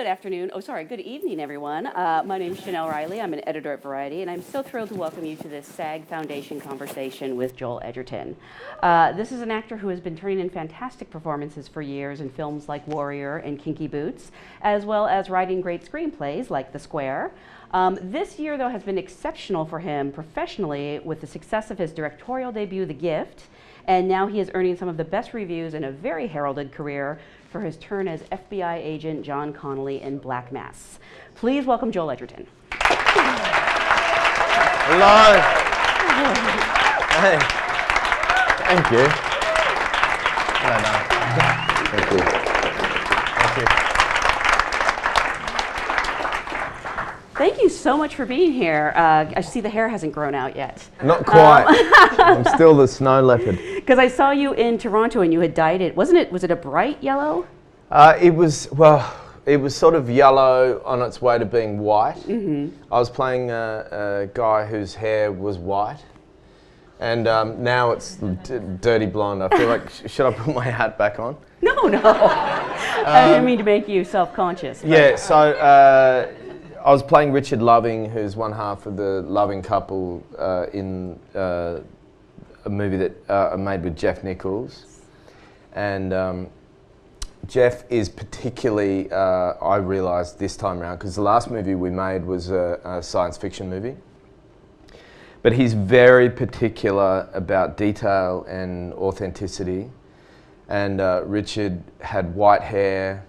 good afternoon. Oh, sorry, good evening, everyone. My name is Jenelle Riley. I'm an editor at Variety, and I'm so thrilled to welcome you to this SAG Foundation conversation with Joel Edgerton. This is an actor who has been turning in fantastic performances for years in films like Warrior and Kinky Boots, as well as writing great screenplays like The Square. This year, though, has been exceptional for him professionally with the success of his directorial debut, The Gift, and now he is earning some of the best reviews in a very heralded career for his turn as FBI agent John Connolly in Black Mass. Please welcome Joel Edgerton. Hello. Hey. Thank you. No. Thank you. Thank you. Thank you so much for being here. I see the hair hasn't grown out yet. Not quite. I'm still the snow leopard. Because I saw you in Toronto and you had dyed it. Was it a bright yellow? It was sort of yellow on its way to being white. Mm-hmm. I was playing a guy whose hair was white. And now it's dirty blonde. I feel like, should I put my hat back on? No. I didn't mean to make you self-conscious. Yeah, so I was playing Richard Loving, who's one half of the Loving couple in a movie that I made with Jeff Nichols. And Jeff is particularly, I realised this time around, because the last movie we made was a science fiction movie. But he's very particular about detail and authenticity. And Richard had white hair.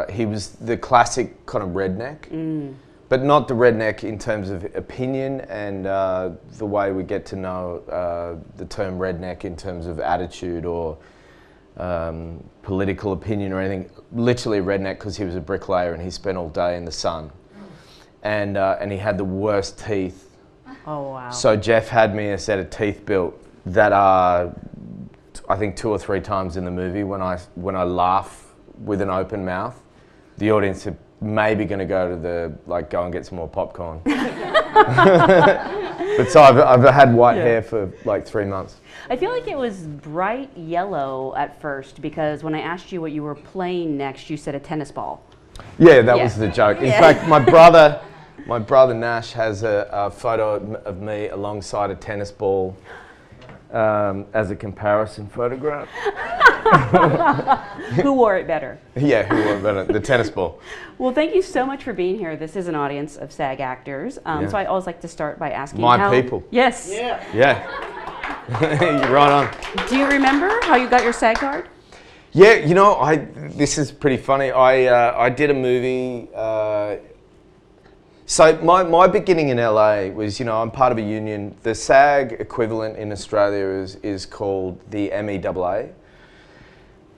He was the classic kind of redneck, but not the redneck in terms of opinion and the way we get to know the term redneck in terms of attitude or political opinion or anything. Literally redneck because he was a bricklayer and he spent all day in the sun. And he had the worst teeth. Oh, wow. So Jeff had me a set of teeth built that are, I think, 2 or 3 times in the movie when I laugh with an open mouth, the audience are maybe going to go and get some more popcorn. But so I've had white hair for like 3 months. I feel like it was bright yellow at first because when I asked you what you were playing next, you said a tennis ball. Yeah, that was the joke. In fact, my brother Nash has a photo of me alongside a tennis ball as a comparison photograph. Who wore it better? Yeah, who wore it better? The tennis ball. Well, thank you so much for being here. This is an audience of SAG actors. So I always like to start by asking people. Yes. Yeah. You're right on. Do you remember how you got your SAG card? Yeah, this is pretty funny. I did a movie. So my beginning in LA was, I'm part of a union. The SAG equivalent in Australia is called the MEAA,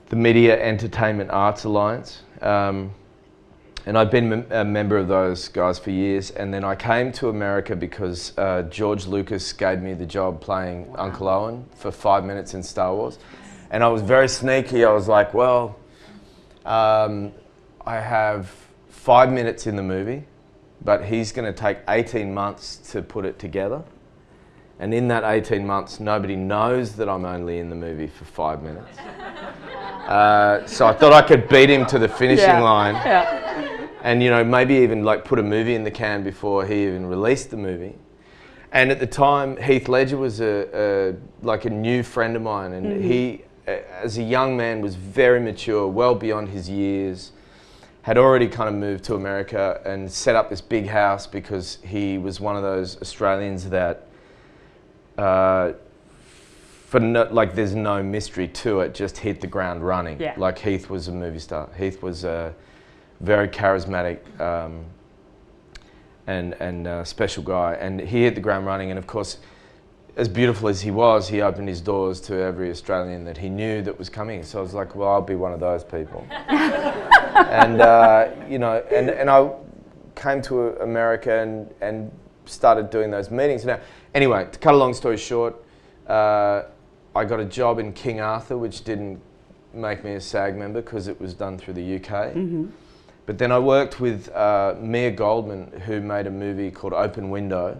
the Media Entertainment Arts Alliance. And I've been a member of those guys for years. And then I came to America because George Lucas gave me the job playing Uncle Owen for 5 minutes in Star Wars. And I was very sneaky. I was like, well, I have 5 minutes in the movie, but he's going to take 18 months to put it together. And in that 18 months, nobody knows that I'm only in the movie for 5 minutes. So I thought I could beat him to the finishing line. Yeah. And, maybe even put a movie in the can before he even released the movie. And at the time, Heath Ledger was a new friend of mine. And he, as a young man, was very mature, well beyond his years. Had already kind of moved to America and set up this big house because he was one of those Australians that, there's no mystery to it, just hit the ground running. Yeah. Like Heath was a movie star. Heath was a very charismatic and special guy, and he hit the ground running. And of course, as beautiful as he was, he opened his doors to every Australian that he knew that was coming. So I was like, well, I'll be one of those people. And I came to America and started doing those meetings. Now, anyway, to cut a long story short, I got a job in King Arthur, which didn't make me a SAG member because it was done through the UK. Mm-hmm. But then I worked with Mia Goldman, who made a movie called Open Window.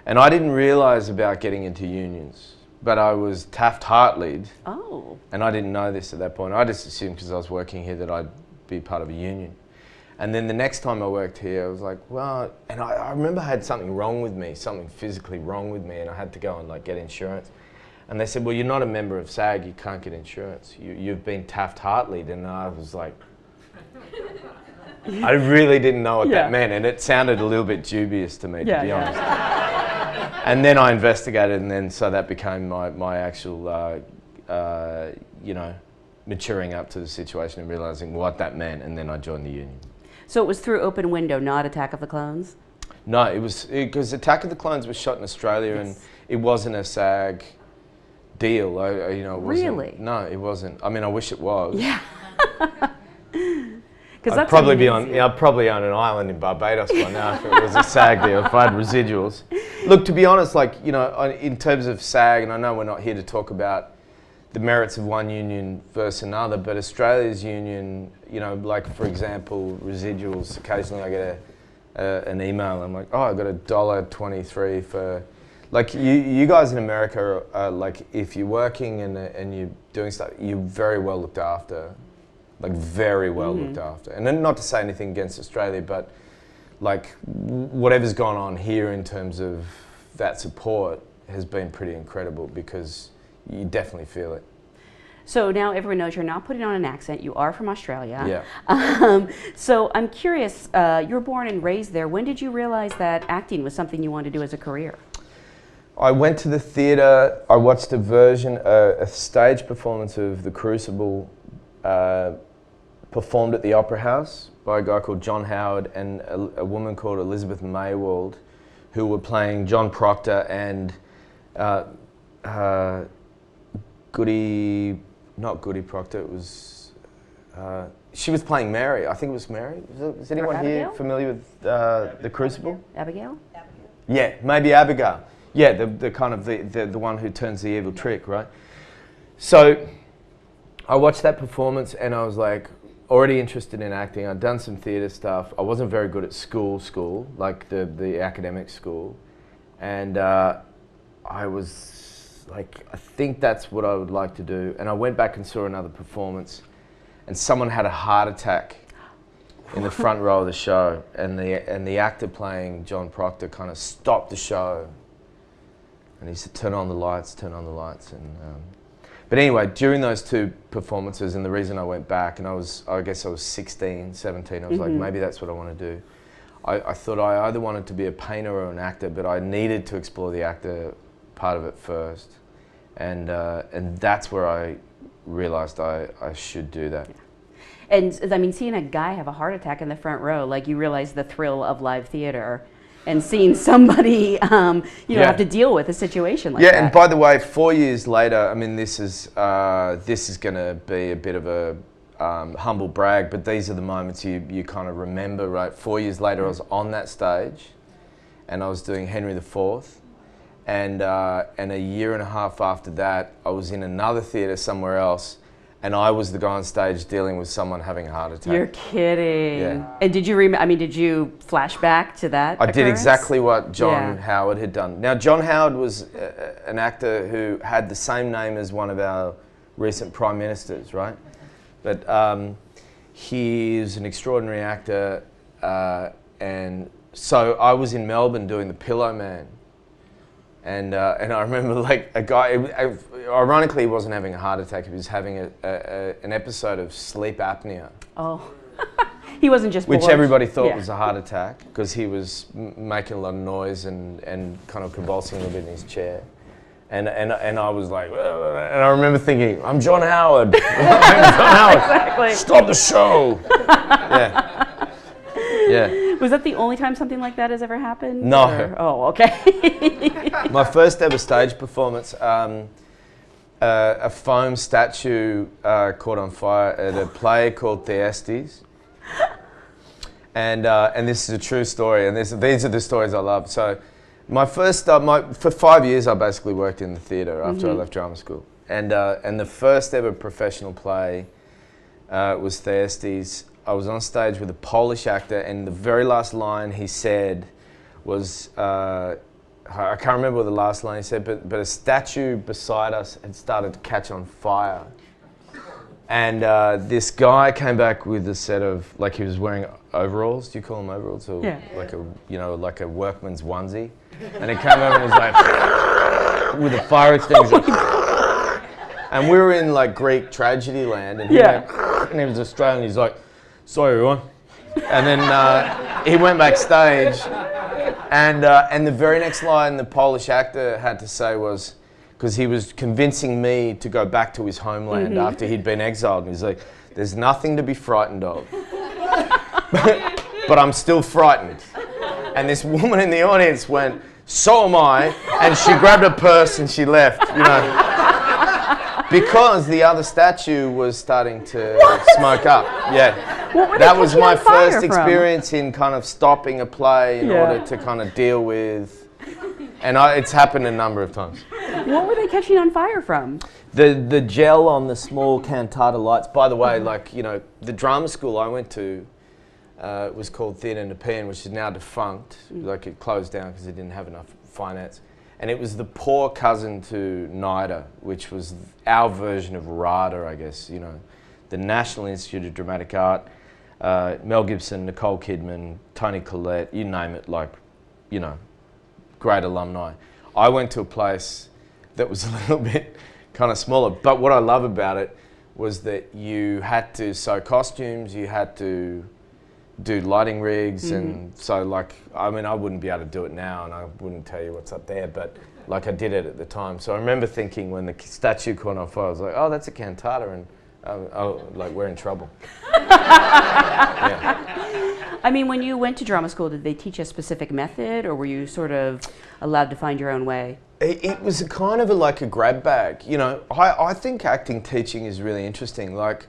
And I didn't realise about getting into unions, but I was Taft-Hartley'd. Oh. And I didn't know this at that point. I just assumed because I was working here that I'd be part of a union. And then the next time I worked here, I was like, well, and I remember I had something wrong with me, something physically wrong with me, and I had to go and like get insurance. And they said, well, you're not a member of SAG, you can't get insurance. You've been Taft-Hartley'd. And I was like, I really didn't know what that meant, and it sounded a little bit dubious to me, to be honest. And then I investigated, and then so that became my actual, you know, maturing up to the situation and realising what that meant, and then I joined the union. So it was through Open Window, not Attack of the Clones? No, it was, because Attack of the Clones was shot in Australia, and it wasn't a SAG deal. You know, it wasn't, really? No, it wasn't. I mean, I wish it was. Yeah. I'd probably be on, I'd probably on an island in Barbados by now if it was a SAG deal, if I had residuals. Look, to be honest, like, you know, in terms of SAG, and I know we're not here to talk about the merits of one union versus another, but Australia's union, you know, like for example, residuals, occasionally I get an email, I'm like, oh, I got $1.23 for, like you guys in America are like, if you're working and you're doing stuff, you're very well looked after. Like very well looked after. And then not to say anything against Australia, but like whatever's gone on here in terms of that support has been pretty incredible, because you definitely feel it. So now everyone knows you're not putting on an accent. You are from Australia. Yeah. So I'm curious, you were born and raised there. When did you realize that acting was something you wanted to do as a career? I went to the theatre. I watched a stage performance of The Crucible, performed at the Opera House by a guy called John Howard and a woman called Elizabeth Maywald, who were playing John Proctor and not Goody Proctor, it was, she was playing Mary. I think it was Mary. Is anyone here familiar with The Crucible? Abigail? Yeah, maybe Abigail. Yeah, the kind of the one who turns the evil trick, right? So I watched that performance and I was like, already interested in acting. I'd done some theatre stuff. I wasn't very good at school, like the academic school. And I was like, I think that's what I would like to do. And I went back and saw another performance, and someone had a heart attack in the front row of the show. And the actor playing John Proctor kind of stopped the show. And he said, turn on the lights. And but anyway, during those two performances, and the reason I went back, and I guess I was 16, 17, I was like, maybe that's what I want to do. I thought I either wanted to be a painter or an actor, but I needed to explore the actor part of it first. And that's where I realised I should do that. And I mean, seeing a guy have a heart attack in the front row, like you realize the thrill of live theatre. And seeing somebody, have to deal with a situation like that. Yeah, and by the way, 4 years later, I mean, this is going to be a bit of a humble brag, but these are the moments you kind of remember, right? 4 years later, I was on that stage, and I was doing Henry IV, and a year and a half after that, I was in another theatre somewhere else, and I was the guy on stage dealing with someone having a heart attack. You're kidding. Yeah. And did you flash back to that I did exactly what John Yeah. Howard had done. Now, John Howard was an actor who had the same name as one of our recent prime ministers, right? But he is an extraordinary actor, and so I was in Melbourne doing The Pillow Man. And I remember like a guy, ironically he wasn't having a heart attack, he was having an episode of sleep apnea. Oh, he wasn't just Which bored. everybody thought was a heart attack, because he was making a lot of noise and kind of convulsing a little bit in his chair. And I was like, and I remember thinking, I'm John Howard. I'm John Howard. Exactly. Stop the show. Yeah. Yeah. Was that the only time something like that has ever happened? No. Or? Oh, okay. My first ever stage performance, a foam statue caught on fire at a play called Thyestes. And this is a true story, and these are the stories I love. So my first, for 5 years I basically worked in the theatre after I left drama school. And the first ever professional play was Thyestes. I was on stage with a Polish actor, and the very last line he said was, I can't remember what the last line he said, but a statue beside us had started to catch on fire. And this guy came back with a set of, like he was wearing overalls. Do you call them overalls? Or Yeah. like a, you know, like a workman's onesie. And he came over and was like, with a fire extinguisher. And we were in like Greek tragedy land, and he went, and he was Australian. He's like, "Sorry, everyone." And then he went backstage, and the very next line the Polish actor had to say was, because he was convincing me to go back to his homeland after he'd been exiled. And he's like, "There's nothing to be frightened of, but I'm still frightened." And this woman in the audience went, "So am I," and she grabbed her purse and she left, you know. Because the other statue was starting to smoke up. Yeah. That was my first experience in kind of stopping a play in order to kind of deal with, and it's happened a number of times. What were they catching on fire from? The gel on the small cantata lights. By the way, like, you know, the drama school I went to was called Theatre Nepean, which is now defunct. Like, it closed down because it didn't have enough finance. And it was the poor cousin to NIDA, which was our version of RADA, I guess, you know, the National Institute of Dramatic Art. Mel Gibson, Nicole Kidman, Toni Collette, you name it, like, you know, great alumni. I went to a place that was a little bit kind of smaller, but what I love about it was that you had to sew costumes, you had to do lighting rigs, and so, like, I mean, I wouldn't be able to do it now, and I wouldn't tell you what's up there, but like, I did it at the time. So I remember thinking when the statue caught on fire, I was like, "Oh, that's a cantata," and like, we're in trouble. Yeah. I mean, when you went to drama school, did they teach a specific method, or were you sort of allowed to find your own way? It was a kind of like a grab bag, you know. I think acting teaching is really interesting. Like,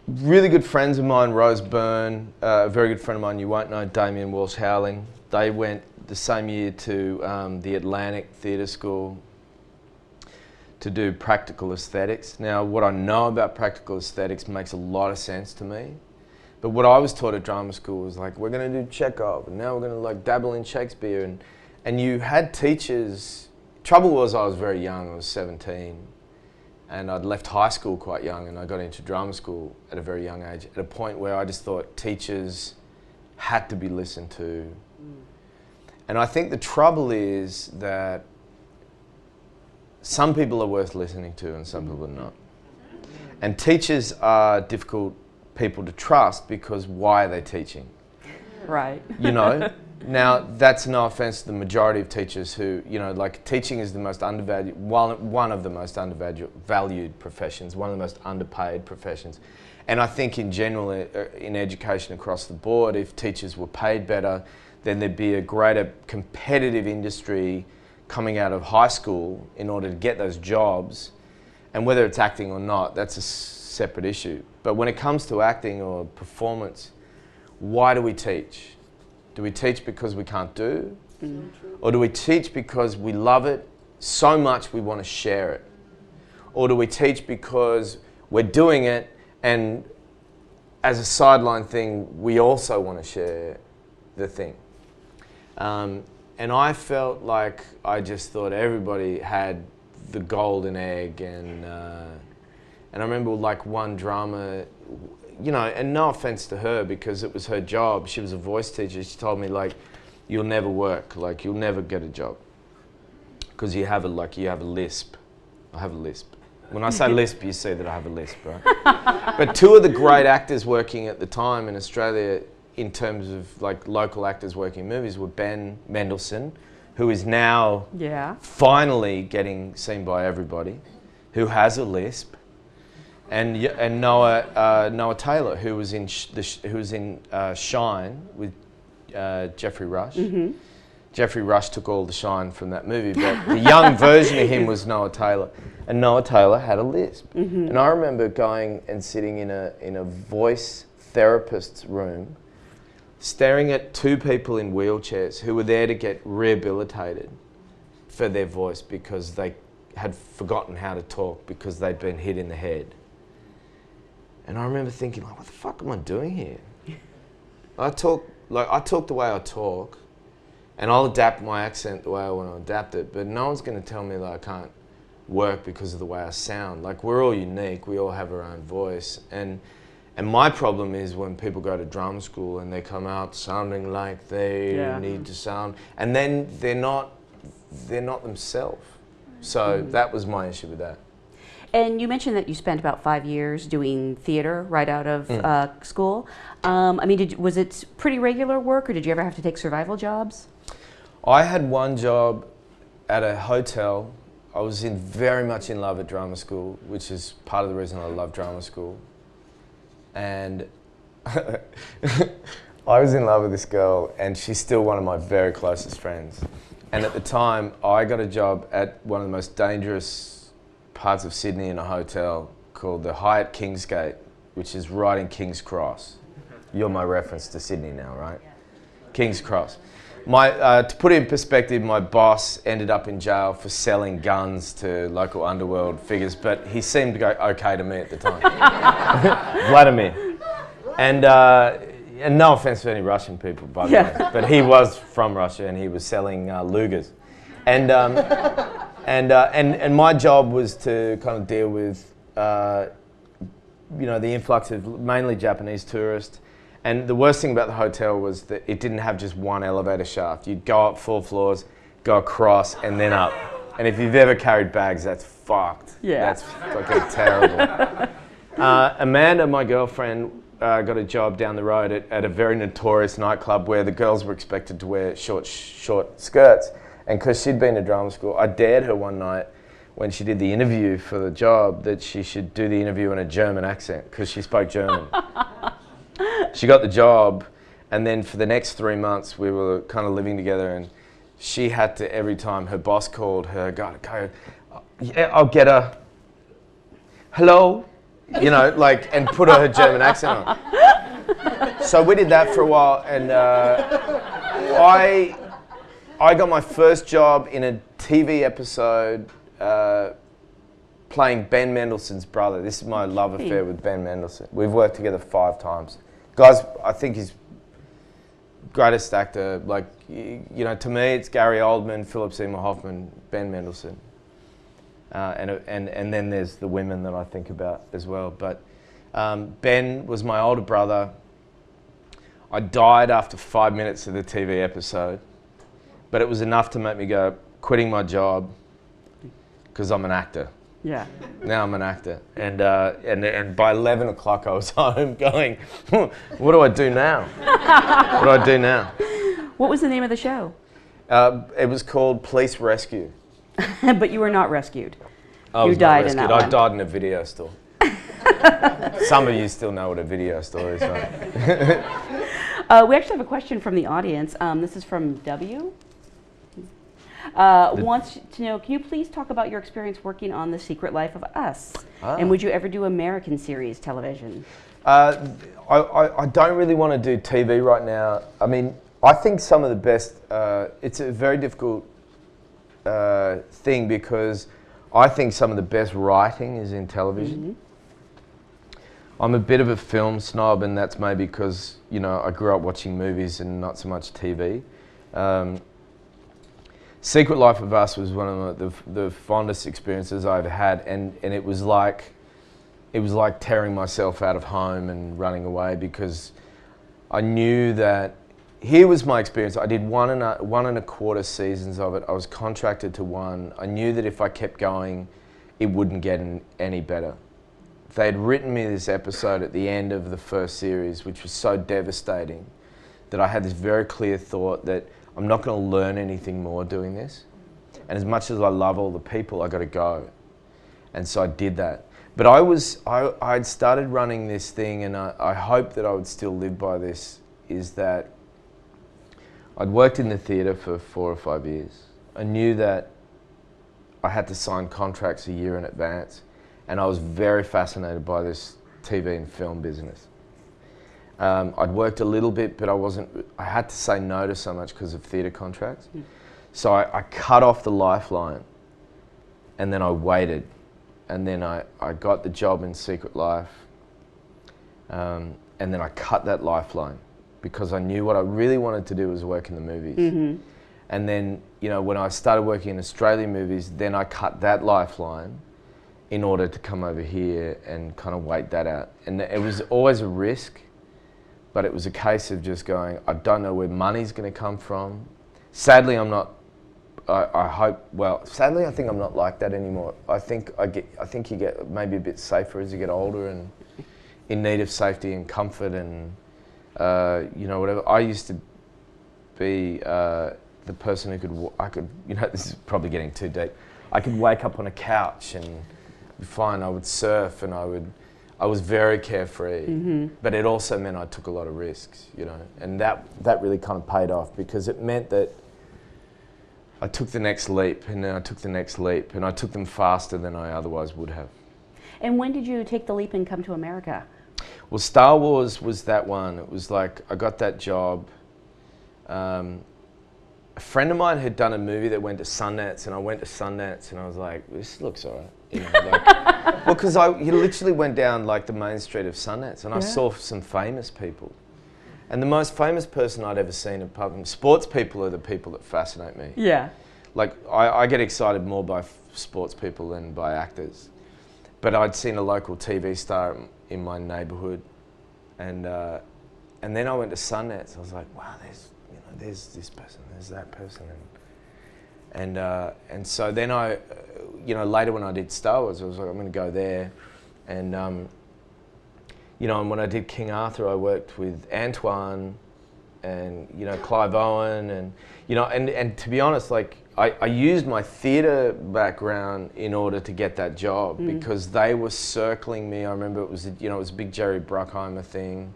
really good friends of mine, Rose Byrne, a very good friend of mine, you won't know, Damien Walsh-Howling. They went the same year to the Atlantic Theatre School to do practical aesthetics. Now, what I know about practical aesthetics makes a lot of sense to me. But what I was taught at drama school was like, we're going to do Chekhov, and now we're going to like dabble in Shakespeare. And you had teachers. Trouble was, I was very young, I was 17. And I'd left high school quite young, and I got into drama school at a very young age, at a point where I just thought teachers had to be listened to. And I think the trouble is that some people are worth listening to and some people are not. And teachers are difficult people to trust because why are they teaching? Right. You know? Now, that's no offence to the majority of teachers who, you know, like, teaching is the most undervalued, one of the most undervalued professions, one of the most underpaid professions. And I think in general, in education across the board, if teachers were paid better, then there'd be a greater competitive industry coming out of high school in order to get those jobs. And whether it's acting or not, that's a separate issue. But when it comes to acting or performance, why do we teach? Do we teach because we can't do? Or do we teach because we love it so much we want to share it? Or do we teach because we're doing it and as a sideline thing, we also want to share the thing? And I felt like I just thought everybody had the golden egg, and I remember like one drama, you know, and no offense to her because it was her job. She was a voice teacher. She told me, like, you'll never work, like, you'll never get a job because you have a lisp. I have a lisp. When I say lisp, you see that I have a lisp, right? But two of the great actors working at the time in Australia, in terms of like local actors working in movies, were Ben Mendelsohn, who is now finally getting seen by everybody, who has a lisp, and Noah Taylor, who was in Shine with Jeffrey Rush. Jeffrey Rush took all the shine from that movie, but the young version of him was Noah Taylor, and Noah Taylor had a lisp. And I remember going and sitting in a voice therapist's room, staring at two people in wheelchairs who were there to get rehabilitated for their voice because they had forgotten how to talk because they'd been hit in the head. And I remember thinking, like, what the fuck am I doing here? I talk the way I talk, and I'll adapt my accent the way I want to adapt it, but no one's going to tell me that work because of the way I sound. Like, we're all unique, we all have our own voice. And my problem is when people go to drama school and they come out sounding like they need to sound, and then they're not themselves. So that was my issue with that. And you mentioned that you spent about 5 years doing theater right out of school. I mean, was it pretty regular work, or did you ever have to take survival jobs? I had one job at a hotel. I was very much in love at drama school, which is part of the reason I love drama school. And I was in love with this girl, and she's still one of my very closest friends. And at the time, I got a job at one of the most dangerous parts of Sydney in a hotel called the Hyatt Kingsgate, which is right in King's Cross. You're my reference to Sydney now, right? King's Cross. To put it in perspective, my boss ended up in jail for selling guns to local underworld figures, but he seemed to go okay to me at the time. Vladimir. And no offense to any Russian people, by the way, but he was from Russia and he was selling Lugers. And my job was to kind of deal with, the influx of mainly Japanese tourists. And the worst thing about the hotel was that it didn't have just one elevator shaft. You'd go up 4 floors, go across, and then up. And if you've ever carried bags, that's fucked. Yeah. That's fucking terrible. Amanda, my girlfriend, got a job down the road at a very notorious nightclub where the girls were expected to wear short skirts. And because she'd been to drama school, I dared her one night when she did the interview for the job that she should do the interview in a German accent because she spoke German. She got the job, and then for the next 3 months we were kind of living together, and she had to, every time her boss called her, go, yeah, I'll get her, hello, and put her German accent on. So we did that for a while, and I got my first job in a TV episode playing Ben Mendelsohn's brother. This is my love affair with Ben Mendelsohn. We've worked together 5 times. Guys, I think he's greatest actor. Like, to me, it's Gary Oldman, Philip Seymour Hoffman, Ben Mendelsohn. And then there's the women that I think about as well. But Ben was my older brother. I died after 5 minutes of the TV episode, but it was enough to make me go, quitting my job, because I'm an actor. Yeah. Now I'm an actor. And by 11 o'clock I was home going, what do I do now? What do I do now? What was the name of the show? It was called Police Rescue. But you were not rescued. You died in that one. I died in a video store. Some of you still know what a video store is, right? We actually have a question from the audience. This is from W. Wants to know, can you please talk about your experience working on The Secret Life of Us? And would you ever do American series television? I don't really want to do TV right now. I mean, I think some of the best, it's a very difficult thing because I think some of the best writing is in television. I'm a bit of a film snob, and that's maybe because, I grew up watching movies and not so much TV. Secret Life of Us was one of the fondest experiences I've had, and it was like tearing myself out of home and running away, because I knew that here was my experience. I did one and a quarter seasons of it. I was contracted to 1. I knew that if I kept going, it wouldn't get any better. They'd written me this episode at the end of the first series, which was so devastating that I had this very clear thought that I'm not going to learn anything more doing this. And as much as I love all the people, I got to go. And so I did that. But I'd started running this thing, and I hope that I would still live by this, is that I'd worked in the theatre for 4 or 5 years. I knew that I had to sign contracts a year in advance, and I was very fascinated by this TV and film business. I'd worked a little bit, but I had to say no to so much because of theatre contracts. So I cut off the lifeline, and then I waited. And then I got the job in Secret Life, and then I cut that lifeline because I knew what I really wanted to do was work in the movies. And then you know, when I started working in Australian movies, then I cut that lifeline in order to come over here and kind of wait that out. And it was always a risk, but it was a case of just going, I don't know where money's going to come from. Sadly, I'm not, I hope, well, sadly, I think I'm not like that anymore. I think you get maybe a bit safer as you get older and in need of safety and comfort and, you know, whatever. I used to be the person who could, you know, this is probably getting too deep. I could wake up on a couch and be fine. I would surf and I was very carefree, but it also meant I took a lot of risks, you know, and that really kind of paid off because it meant that I took the next leap and then I took the next leap and I took them faster than I otherwise would have. And when did you take the leap and come to America? Well, Star Wars was that one. It was like, I got that job. A friend of mine had done a movie that went to Sundance, and I went to Sundance, and I was like, "This looks alright." You know, like, well, because you literally went down like the main street of Sundance, and I saw some famous people, and the most famous person I'd ever seen, apart from sports people, are the people that fascinate me. Yeah. Like I get excited more by sports people than by actors, but I'd seen a local TV star in my neighbourhood, and then I went to Sundance. I was like, "Wow, there's this person, there's that person," and so then I, you know, later when I did Star Wars, I was like, I'm going to go there, and you know, and when I did King Arthur, I worked with Antoine, and you know, Clive Owen, and you know, and to be honest, like I used my theatre background in order to get that job because they were circling me. I remember it was a big Jerry Bruckheimer thing.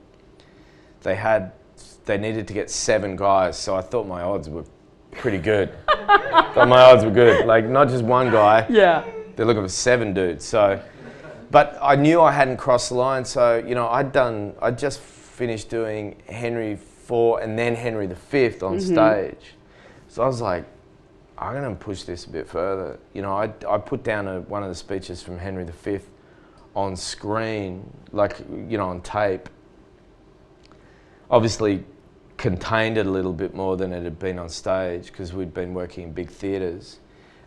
They needed to get 7 guys, so I thought my odds were pretty good. Thought my odds were good, like not just one guy. Yeah. They're looking for 7 dudes. So, but I knew I hadn't crossed the line. So you know, I'd just finished doing Henry IV and then Henry V on stage. So I was like, I'm going to push this a bit further. You know, I put down one of the speeches from Henry V on screen, like you know, on tape. Obviously contained it a little bit more than it had been on stage because we'd been working in big theatres,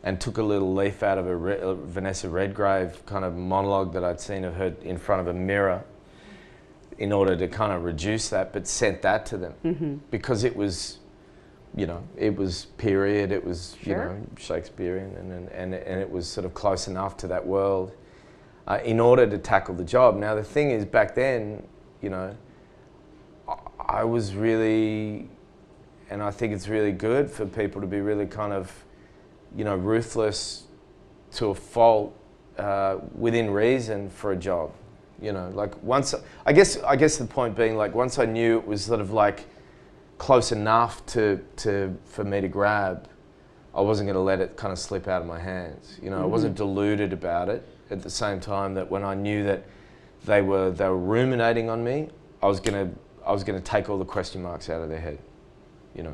and took a little leaf out of a Vanessa Redgrave kind of monologue that I'd seen of her in front of a mirror in order to kind of reduce that, but sent that to them because it was, you know, it was period, it was, you know, Shakespearean, and it was sort of close enough to that world in order to tackle the job. Now the thing is, back then, you know, I was really, and I think it's really good for people to be really kind of, you know, ruthless to a fault within reason for a job. You know, like once, I guess the point being, like once I knew it was sort of like close enough for me to grab, I wasn't going to let it kind of slip out of my hands. You know, I wasn't deluded about it. At the same time, that when I knew that they were ruminating on me, I was going to take all the question marks out of their head, you know.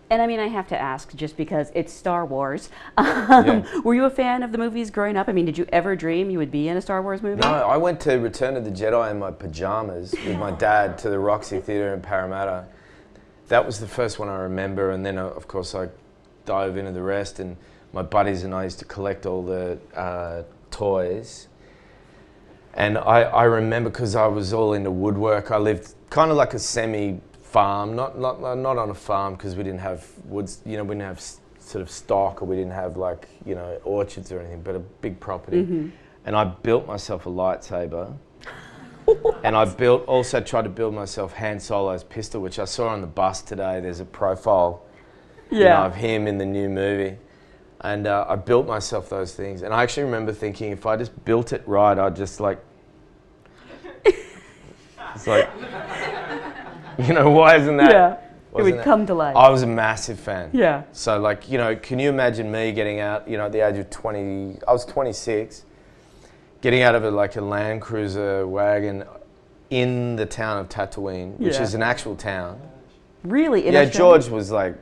And I mean, I have to ask, just because it's Star Wars, were you a fan of the movies growing up? I mean, did you ever dream you would be in a Star Wars movie? No, I went to Return of the Jedi in my pajamas with my dad to the Roxy Theatre in Parramatta. That was the first one I remember, and then of course I dove into the rest, and my buddies and I used to collect all the toys. And I remember, because I was all into woodwork, I lived kind of like a semi-farm, not on a farm because we didn't have woods, you know, we didn't have sort of stock, or we didn't have like, you know, orchards or anything, but a big property. And I built myself a lightsaber. And I also tried to build myself Han Solo's pistol, which I saw on the bus today. There's a profile you know, of him in the new movie. And I built myself those things. And I actually remember thinking, if I just built it right, I'd just like, it's like, you know, why isn't that? Yeah, it would come to life. I was a massive fan. Yeah. So like, you know, can you imagine me getting out, you know, at the age of 20, I was 26, getting out of a Land Cruiser wagon in the town of Tatooine, which is an actual town. Really? Yeah, George was like,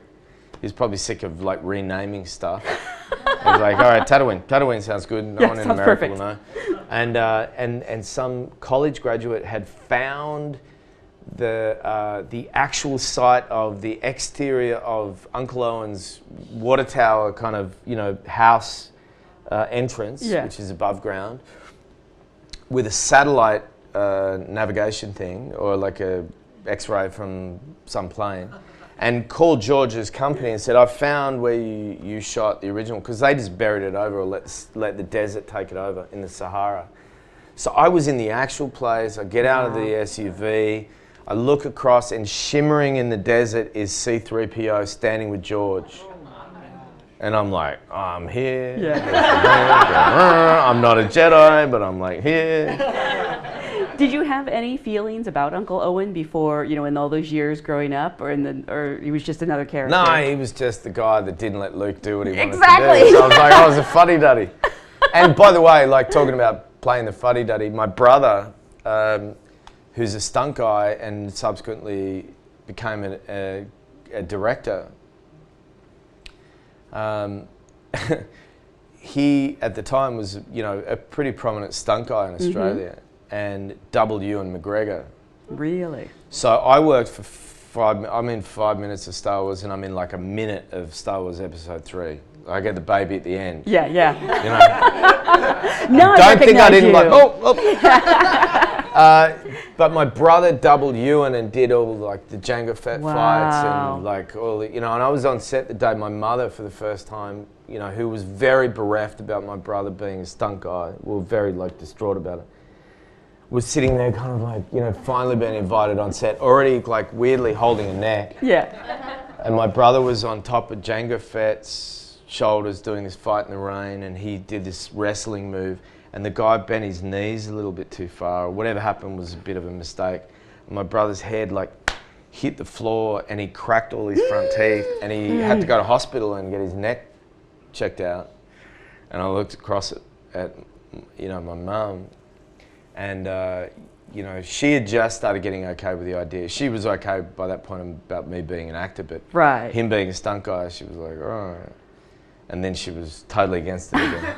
he's probably sick of like renaming stuff. He was like, all right, Tatooine sounds good. No one in America will know. And some college graduate had found the actual site of the exterior of Uncle Owen's water tower kind of, house entrance, which is above ground, with a satellite navigation thing, or like a X-ray from some plane, and called George's company and said, I found where you shot the original, because they just buried it over, or let the desert take it over in the Sahara. So I was in the actual place. I get out of the SUV, I look across, and shimmering in the desert is C-3PO standing with George. And I'm like, oh, I'm here. I'm not a Jedi, but I'm like here. Did you have any feelings about Uncle Owen before, in all those years growing up, or he was just another character? No, he was just the guy that didn't let Luke do what he wanted to do. Exactly. So I was like, I was a fuddy-duddy. And by the way, like talking about playing the fuddy-duddy, my brother, who's a stunt guy and subsequently became a director, he at the time was, a pretty prominent stunt guy in Australia, and doubled Ewan McGregor. Really? So I worked for I'm in 5 minutes of Star Wars, and I'm in like a minute of Star Wars Episode 3. I get the baby at the end. Yeah. No, don't think I didn't like. But my brother doubled Ewan and did all like the Jango Fett fights and like all the, and I was on set the day my mother for the first time, who was very bereft about my brother being a stunt guy, very like distraught about it, was sitting there kind of like, finally being invited on set, already like weirdly holding a neck. Yeah. And my brother was on top of Jango Fett's shoulders doing this fight in the rain, and he did this wrestling move, and the guy bent his knees a little bit too far, or whatever happened was a bit of a mistake. And my brother's head like hit the floor, and he cracked all his front teeth, and he had to go to hospital and get his neck checked out. And I looked across at my mum, and she had just started getting okay with the idea. She was okay by that point about me being an actor, but him being a stunt guy, she was like, all right. And then she was totally against it again.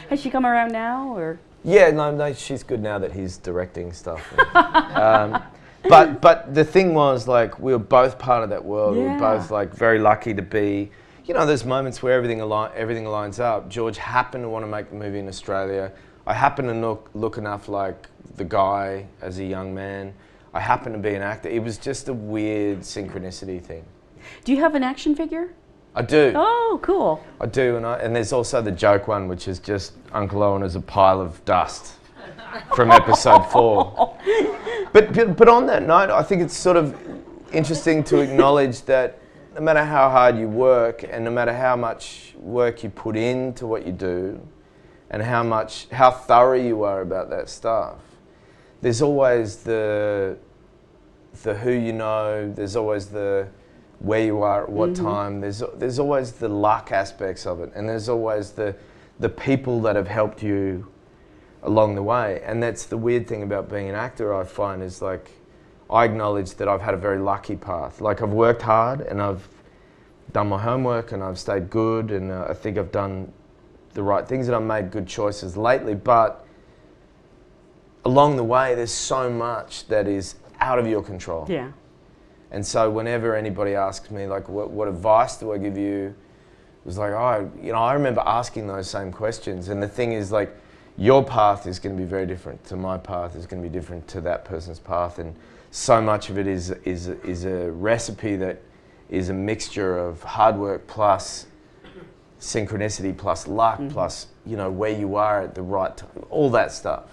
Has she come around now, or? Yeah, no, she's good now that he's directing stuff. But the thing was, like, we were both part of that world. Yeah. We were both like very lucky to be. There's moments where everything lines up. George happened to want to make the movie in Australia. I happened to look enough like the guy as a young man. I happened to be an actor. It was just a weird synchronicity thing. Do you have an action figure? I do. Oh, cool. I do, and there's also the joke one, which is just Uncle Owen as a pile of dust from Episode 4. But on that note, I think it's sort of interesting to acknowledge that no matter how hard you work, and no matter how much work you put into what you do, and how thorough you are about that stuff, there's always the who you know. There's always the where you are at what time. There's always the luck aspects of it, and there's always the people that have helped you along the way. And that's the weird thing about being an actor, I find, is like I acknowledge that I've had a very lucky path. Like I've worked hard, and I've done my homework, and I've stayed good, and I think I've done the right things, and I've made good choices lately. But along the way, there's so much that is out of your control. Yeah. And so whenever anybody asks me, like, what advice do I give you? It was like, I remember asking those same questions. And the thing is, like, your path is going to be very different to my path, is going to be different to that person's path. And so much of it is a recipe that is a mixture of hard work plus synchronicity plus luck plus, where you are at the right time, all that stuff.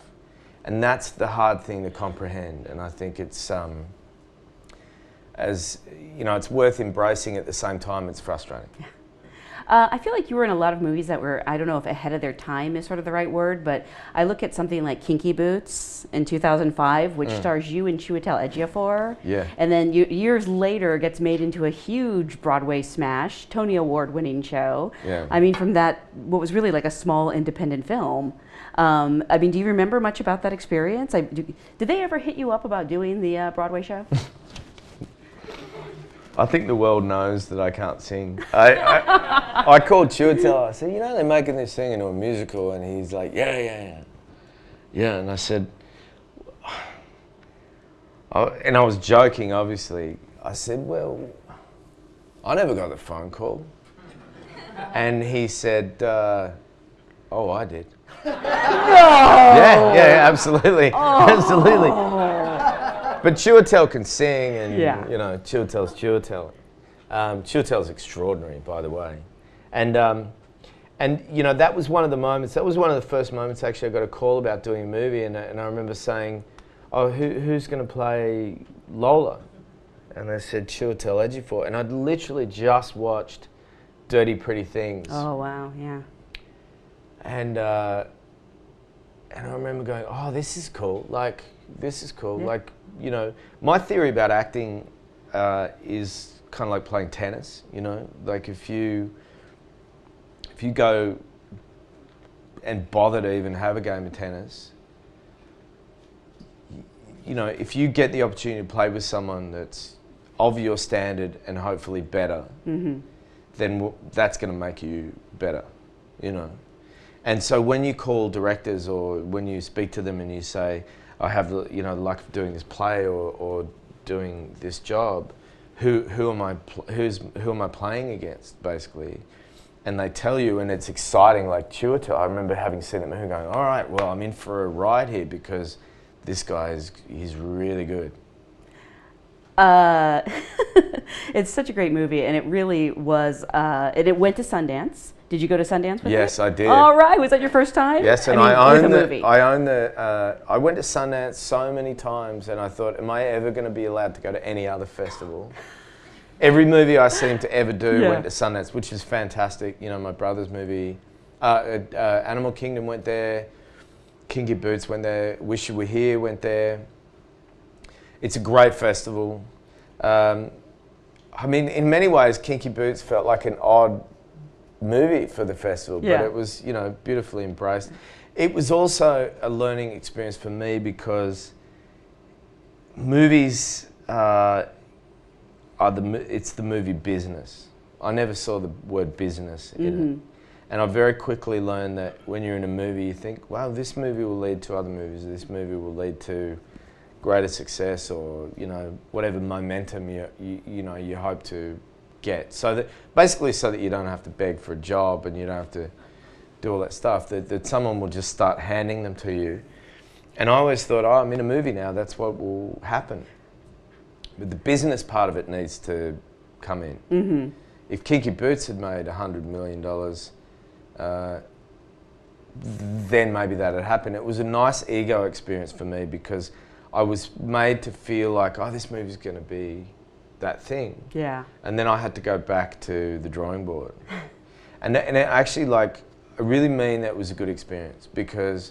And that's the hard thing to comprehend. And I think it's, it's worth embracing. At the same time, it's frustrating. I feel like you were in a lot of movies that were, I don't know if ahead of their time is sort of the right word, but I look at something like Kinky Boots in 2005, which stars you and Chiwetel Ejiofor. Yeah. And then years later gets made into a huge Broadway smash, Tony Award-winning show. Yeah. I mean, from that, what was really like a small independent film. Do you remember much about that experience? Did they ever hit you up about doing the Broadway show? I think the world knows that I can't sing. I called Chiwetel. I said, they're making this thing into a musical, and he's like, yeah. And I said, And I was joking, obviously. I said, well, I never got the phone call. And he said, oh, I did. No! Yeah, absolutely. Absolutely. But Chiwetel can sing, and, you know, Chiwetel's Chiwetel. Chiwetel's extraordinary, by the way. And, you know, that was one of the moments, that was one of the first moments actually I got a call about doing a movie, and I remember saying, oh, who's going to play Lola? And they said Chiwetel Ejiofor, and I'd literally just watched Dirty Pretty Things. Oh, wow, yeah. And I remember going, oh, this is cool. Like, this is cool. Yeah. Like, you know, my theory about acting is kind of like playing tennis, you know? Like, if you go and bother to even have a game of tennis, you know, if you get the opportunity to play with someone that's of your standard and hopefully better, then that's going to make you better, you know? And so when you call directors or when you speak to them and you say, I have the, you know, the luck of doing this play or doing this job, who am I playing against, basically? And they tell you, and it's exciting, like Chiwetel. I remember having seen that movie going, all right, well, I'm in for a ride here because this guy he's really good. It's such a great movie, and it really was, and it went to Sundance. Did you go to Sundance with it? Yes, I did. All right, was that your first time? Yes, and I went to Sundance so many times, and I thought, am I ever going to be allowed to go to any other festival? Every movie I seem to ever do went to Sundance, which is fantastic. You know, my brother's movie, Animal Kingdom went there, Kinky Boots went there, Wish You Were Here went there. It's a great festival. I mean, in many ways, Kinky Boots felt like an odd movie for the festival, but it was, you know, beautifully embraced. It was also a learning experience for me because movies it's the movie business. I never saw the word business in it. And I very quickly learned that when you're in a movie, you think, wow, this movie will lead to other movies, this movie will lead to greater success, or, you know, whatever momentum you hope to get. So that basically, so that you don't have to beg for a job and you don't have to do all that stuff, that someone will just start handing them to you. And I always thought, oh, I'm in a movie now, that's what will happen. But the business part of it needs to come in. If Kinky Boots had made $100 million, then maybe that had happened. It was a nice ego experience for me because I was made to feel like, oh, this movie's going to be that thing. Yeah. And then I had to go back to the drawing board. and it actually, like, I really mean that was a good experience because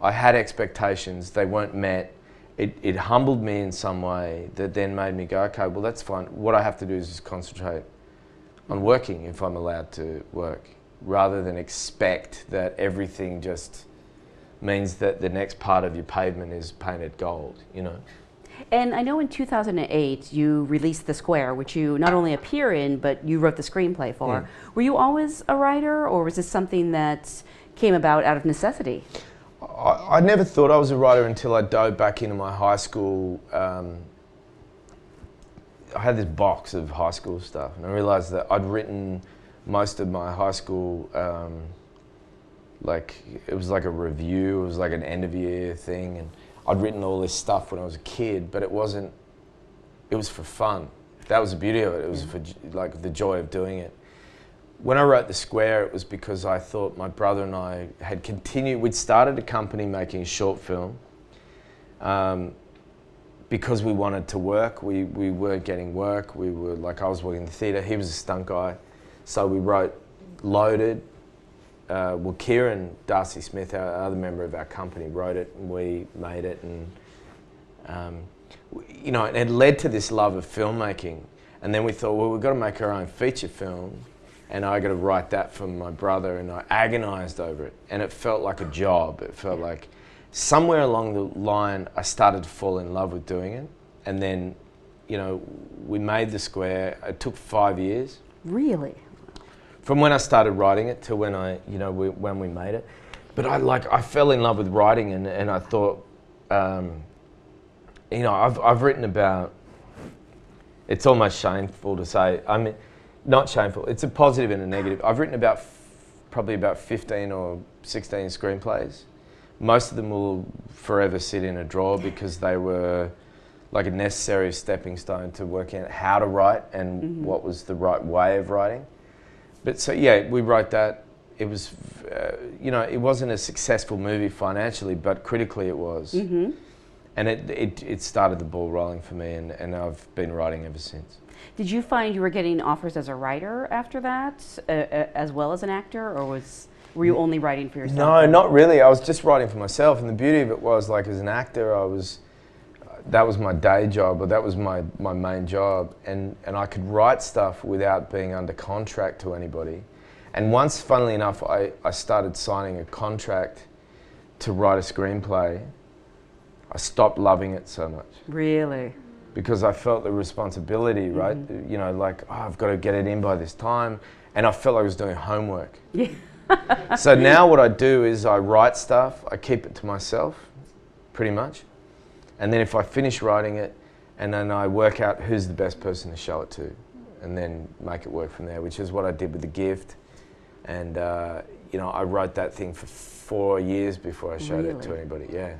I had expectations, they weren't met. It humbled me in some way that then made me go, okay, well, that's fine. What I have to do is just concentrate on working if I'm allowed to work, rather than expect that everything just means that the next part of your pavement is painted gold, you know. And I know in 2008 you released The Square, which you not only appear in, but you wrote the screenplay for. Were you always a writer, or was this something that came about of necessity? I never thought I was a writer until I dove back into my high school. I had this box of high school stuff, and I realised that I'd written most of my high school, like, it was like a review, it was like an end of year thing, and I'd written all this stuff when I was a kid, but it was for fun. That was the beauty of it. It was for, like, the joy of doing it. When I wrote The Square, it was because I thought my brother and I had continued, we'd started a company making a short film because we wanted to work. We weren't getting work. We were, like, I was working in the theatre, he was a stunt guy. So we wrote Loaded. Well, Kieran Darcy Smith, our other member of our company, wrote it, and we made it. And, you know, it had led to this love of filmmaking. And then we thought, well, we've got to make our own feature film. And I got to write that for my brother, and I agonised over it. And it felt like a job. It felt like somewhere along the line, I started to fall in love with doing it. And then, you know, we made The Square. It took 5 years. Really? From when I started writing it to when when we made it. But I fell in love with writing, and I thought I've written about, it's almost shameful to say, I mean, not shameful, it's a positive and a negative. I've written about probably about 15 or 16 screenplays. Most of them will forever sit in a drawer because they were like a necessary stepping stone to working out how to write and what was the right way of writing. But so yeah, we wrote that. It was, it wasn't a successful movie financially, but critically it was. And it started the ball rolling for me, and I've been writing ever since. Did you find you were getting offers as a writer after that, as well as an actor, or were you only writing for yourself? No, not really. I was just writing for myself, and the beauty of it was, like, as an actor, that was my day job, or that was my main job, and I could write stuff without being under contract to anybody. And once, funnily enough, I started signing a contract to write a screenplay, I stopped loving it so much. Really? Because I felt the responsibility, right? I've got to get it in by this time, and I felt like I was doing homework. Yeah. So now what I do is I write stuff, I keep it to myself, pretty much. And then if I finish writing it, and then I work out who's the best person to show it to, and then make it work from there, which is what I did with The Gift. And, I wrote that thing for 4 years before I showed it to anybody, yeah.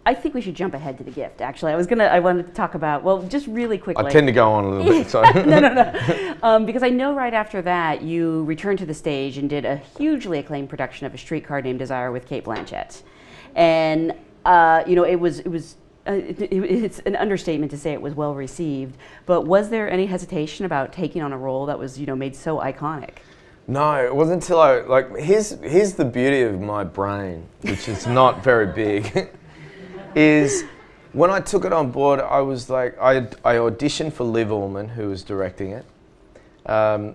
I think we should jump ahead to The Gift, actually. I wanted to talk about, well, just really quickly. I tend to go on a little bit, sorry. No. Because I know right after that, you returned to the stage and did a hugely acclaimed production of A Streetcar Named Desire with Cate Blanchett. And, it's an understatement to say it was well received, but was there any hesitation about taking on a role that was, made so iconic? No, it wasn't until here's the beauty of my brain, which is not very big, is when I took it on board, I was like, I auditioned for Liv Ullmann, who was directing it. I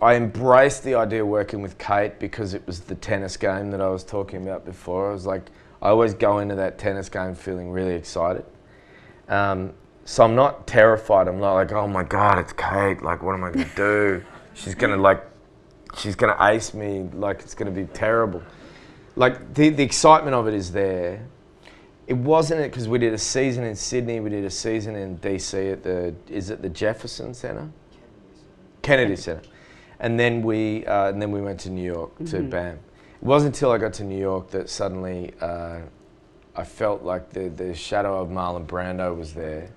embraced the idea of working with Cate because it was the tennis game that I was talking about before. I was like, I always go into that tennis game feeling really excited. So I'm not terrified. I'm not like, oh my God, it's Cate. Like, what am I going to do? She's going to ace me. Like, it's going to be terrible. Like, the excitement of it is there. It wasn't it because we did a season in Sydney, we did a season in DC at the Jefferson Center? Kennedy Center. And then we went to New York to BAM. It wasn't until I got to New York that suddenly I felt like the shadow of Marlon Brando was there.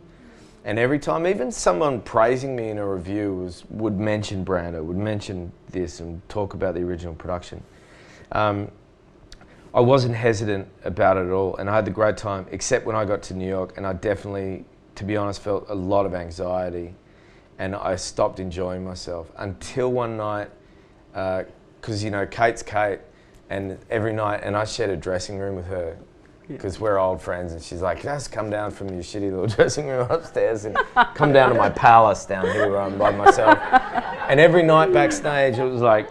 And every time, even someone praising me in a review would mention Brando, would mention this and talk about the original production. I wasn't hesitant about it at all, and I had the great time, except when I got to New York, and I definitely, to be honest, felt a lot of anxiety, and I stopped enjoying myself until one night, because Kate's Cate, and every night, and I shared a dressing room with her, because we're old friends, and she's like, just come down from your shitty little dressing room upstairs and come down to my palace down here where I'm by myself. And every night backstage, it was like,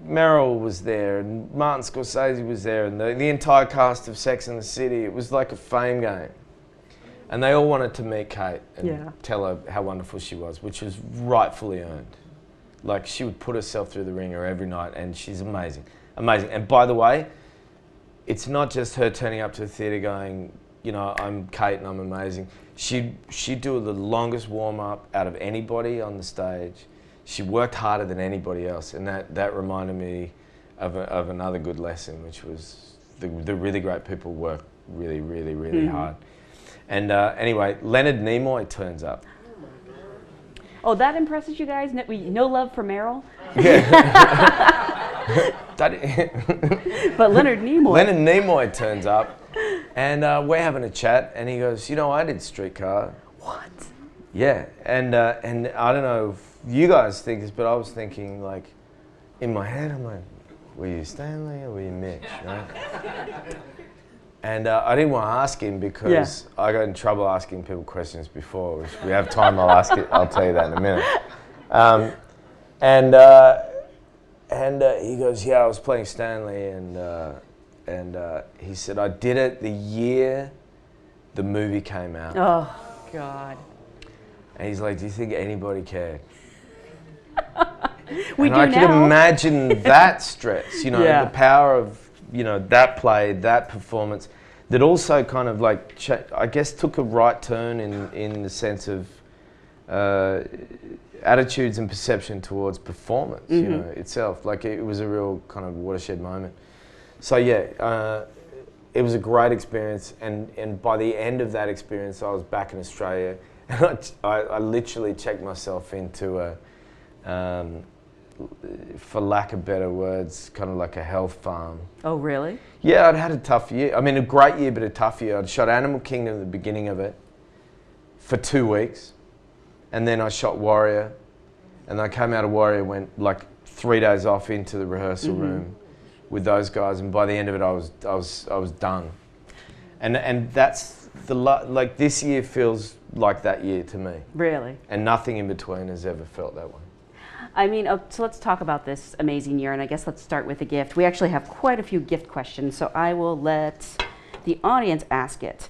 Meryl was there, and Martin Scorsese was there, and the entire cast of Sex and the City. It was like a fame game. And they all wanted to meet Cate and tell her how wonderful she was, which was rightfully earned. Like, she would put herself through the ringer every night, and she's amazing. Amazing. And by the way, it's not just her turning up to the theatre going, I'm Cate and I'm amazing. She'd do the longest warm-up out of anybody on the stage. She worked harder than anybody else, and that reminded me of another good lesson, which was the really great people work really, really, really hard. And anyway, Leonard Nimoy turns up. Oh, that impresses you guys? No love for Meryl? Yeah. But Leonard Nimoy. Leonard Nimoy turns up, and we're having a chat, and he goes, I did Streetcar. What? Yeah, and I don't know if you guys think this, but I was thinking, like, in my head, I'm like, were you Stanley or were you Mitch, right? And I didn't want to ask him because I got in trouble asking people questions before, which we have time, I'll tell you that in a minute. And he goes, I was playing Stanley, and he said, I did it the year the movie came out. Oh, God. And he's like, do you think anybody cared? We and do I now. could imagine that stress, the power of you know, that play, that performance, that also kind of like, I guess took a right turn in the sense of attitudes and perception towards performance, you know, itself. Like it was a real kind of watershed moment. So yeah, it was a great experience, and by the end of that experience, I was back in Australia, and I literally checked myself into a, for lack of better words, kind of like a health farm. Oh, really? Yeah, I'd had a tough year. I mean, a great year, but a tough year. I'd shot Animal Kingdom at the beginning of it for 2 weeks, and then I shot Warrior, and I came out of Warrior, went like 3 days off into the rehearsal room with those guys, and by the end of it, I was done. And that's like this year feels like that year to me. Really? And nothing in between has ever felt that way. I mean, so let's talk about this amazing year, and I guess let's start with a gift. We actually have quite a few gift questions, so I will let the audience ask it.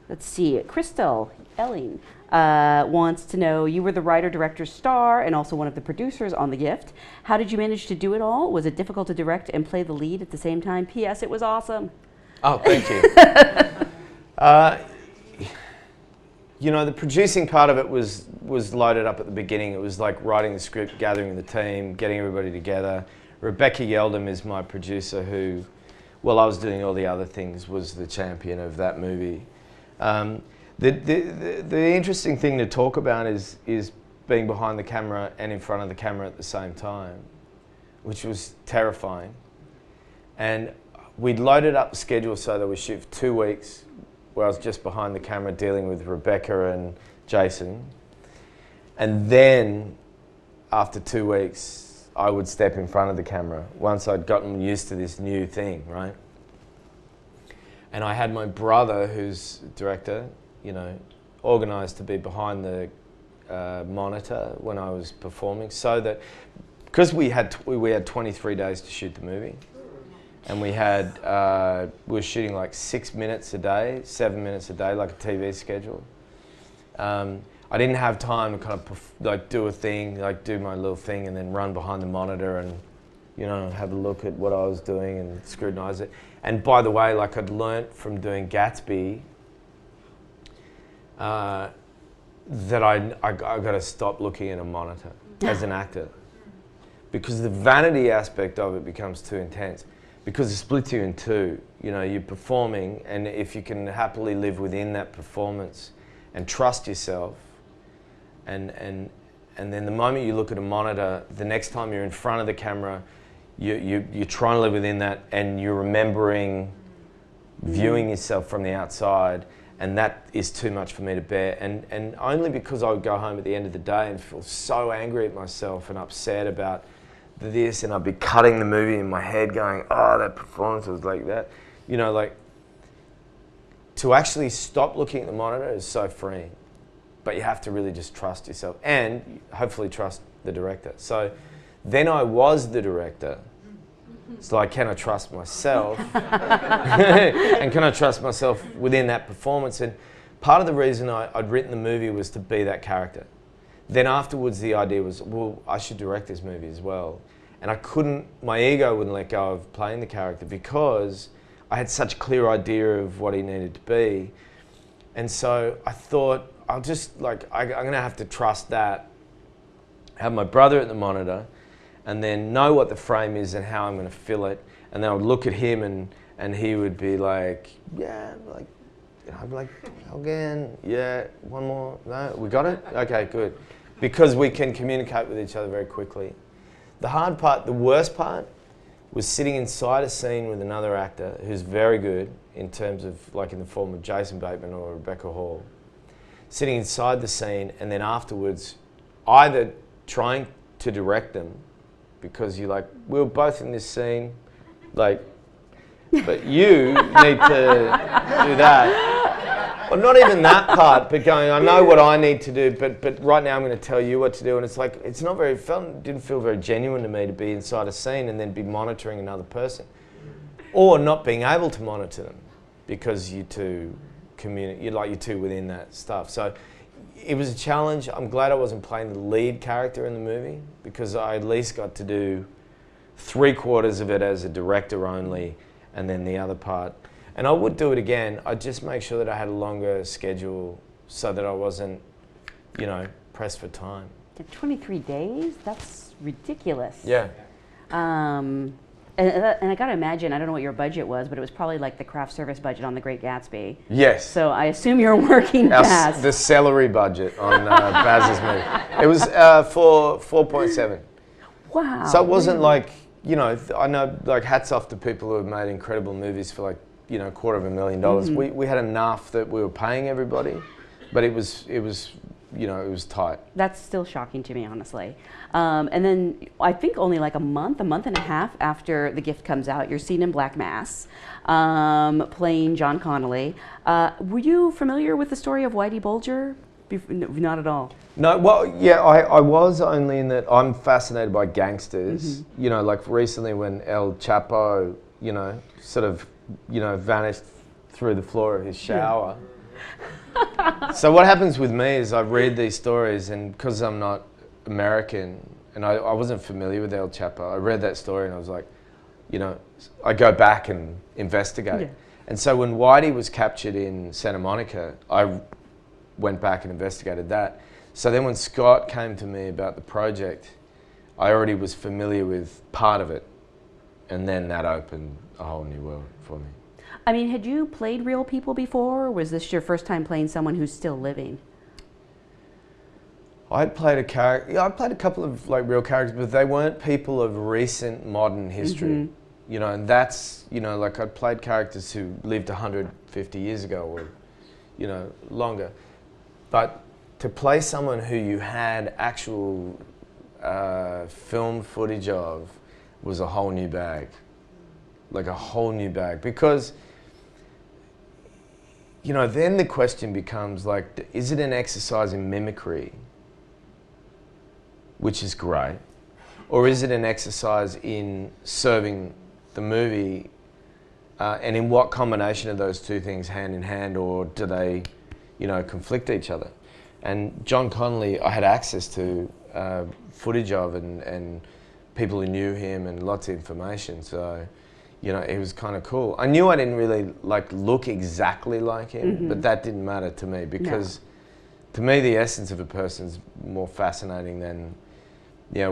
Let's see, Crystal Elling wants to know, you were the writer, director, star, and also one of the producers on The Gift. How did you manage to do it all? Was it difficult to direct and play the lead at the same time? P.S. It was awesome. Oh, thank you. You know, the producing part of it was loaded up at the beginning. It was like writing the script, gathering the team, getting everybody together. Rebecca Yeldham is my producer who, while I was doing all the other things, was the champion of that movie. The interesting thing to talk about is being behind the camera and in front of the camera at the same time, which was terrifying. And we'd loaded up the schedule so that we shoot for 2 weeks, where I was just behind the camera dealing with Rebecca and Jason. And then, after 2 weeks, I would step in front of the camera once I'd gotten used to this new thing, right? And I had my brother, who's director, you know, organised to be behind the monitor when I was performing, so that, because we had 23 days to shoot the movie, and we were shooting like 6 minutes a day, 7 minutes a day, like a TV schedule. I didn't have time to kind of like do a thing, like do my little thing and then run behind the monitor and, you know, have a look at what I was doing and scrutinise it. And by the way, like I'd learnt from doing Gatsby that I got to stop looking at a monitor as an actor, because the vanity aspect of it becomes too intense. Because it splits you in two. You know, you're performing, and if you can happily live within that performance and trust yourself, and then the moment you look at a monitor, the next time you're in front of the camera, you're trying to live within that, and you're remembering viewing yourself from the outside, and that is too much for me to bear. And only because I would go home at the end of the day and feel so angry at myself and upset about this, and I'd be cutting the movie in my head going, oh, that performance was like that. You know, like, to actually stop looking at the monitor is so freeing. But you have to really just trust yourself and hopefully trust the director. So then I was the director. It's like, can I trust myself? And can I trust myself within that performance? And part of the reason I'd written the movie was to be that character. Then afterwards, the idea was, well, I should direct this movie as well. And I couldn't, my ego wouldn't let go of playing the character because I had such a clear idea of what he needed to be. And so I thought, I'll just, like, I'm going to have to trust that, have my brother at the monitor, and then know what the frame is and how I'm going to fill it. And then I would look at him and he would be like, yeah, like, I'd be like, again, yeah, one more, no, we got it? Okay, good. Because we can communicate with each other very quickly. The hard part, the worst part, was sitting inside a scene with another actor who's very good in terms of, like in the form of Jason Bateman or Rebecca Hall. Sitting inside the scene and then afterwards either trying to direct them because you're like, we're both in this scene, like, but you need to do that. Well, not even that part, but going, I know what I need to do, but right now I'm going to tell you what to do. And it's like, it's not very fun, didn't feel very genuine to me to be inside a scene and then be monitoring another person. Or not being able to monitor them because you two you're two within that stuff. So it was a challenge. I'm glad I wasn't playing the lead character in the movie because I at least got to do 3/4 of it as a director only, and then the other part. And I would do it again. I'd just make sure that I had a longer schedule so that I wasn't, pressed for time. 23 days? That's ridiculous. Yeah. And I gotta imagine, I don't know what your budget was, but it was probably like the craft service budget on The Great Gatsby. Yes. So I assume you're working fast. The celery budget on Baz's movie. It was for 4.7. Wow. So it wasn't like, I know, like, hats off to people who have made incredible movies for like, $250,000. We had enough that we were paying everybody, but it was tight. That's still shocking to me, honestly. And then I think only like a month and a half after The Gift comes out, you're seen in Black Mass, playing John Connolly. Were you familiar with the story of Whitey Bulger? No, not at all. No, well, yeah, I was, only in that I'm fascinated by gangsters. Like recently when El Chapo, sort of, vanished through the floor of his shower. Yeah. So what happens with me is I read these stories, and because I'm not American and I wasn't familiar with El Chapo, I read that story and I was like, I go back and investigate. Yeah. And so when Whitey was captured in Santa Monica, I went back and investigated that. So then when Scott came to me about the project, I already was familiar with part of it, and then that opened a whole new world for me. I mean, had you played real people before, or was this your first time playing someone who's still living? I played a character. Yeah, I played a couple of like real characters, but they weren't people of recent modern history. And that's like I played characters who lived 150 years ago, or longer. But to play someone who you had actual film footage of was a whole new bag. Like a whole new bag, because then the question becomes like, is it an exercise in mimicry, which is great, or is it an exercise in serving the movie, and in what combination of those two things hand in hand, or do they conflict each other? And John Connolly, I had access to footage of, and people who knew him, and lots of information, so it was kind of cool. I knew I didn't really look exactly like him, but that didn't matter to me, because to me the essence of a person's more fascinating than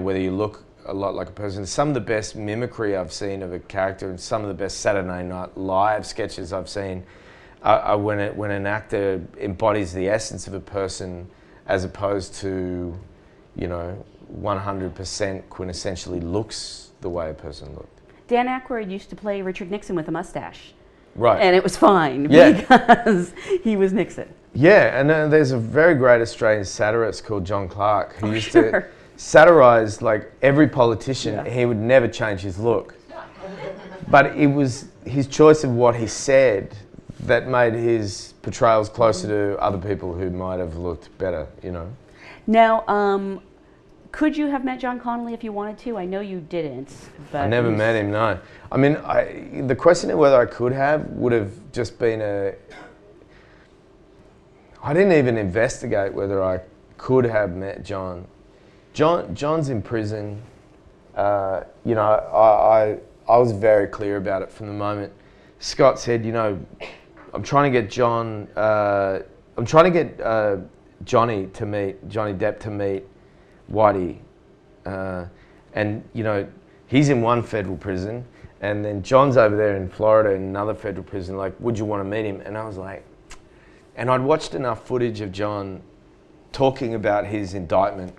whether you look a lot like a person. Some of the best mimicry I've seen of a character, and some of the best Saturday Night Live sketches I've seen, are when an actor embodies the essence of a person, as opposed to 100% quintessentially looks the way a person looked. Dan Aykroyd used to play Richard Nixon with a mustache. Right. And it was fine, because he was Nixon. Yeah, and there's a very great Australian satirist called John Clark who used to satirize like every politician. Yeah. He would never change his look. But it was his choice of what he said that made his portrayals closer to other people who might have looked better, Now, could you have met John Connolly if you wanted to? I know you didn't. But I never met him, no. I mean, the question of whether I could have would have just been I didn't even investigate whether I could have met John. John's in prison. I was very clear about it from the moment Scott said, I'm trying to get Johnny Depp to meet Whitey, and he's in one federal prison, and then John's over there in Florida in another federal prison. Like, would you want to meet him? And I was like, and I'd watched enough footage of John talking about his indictment,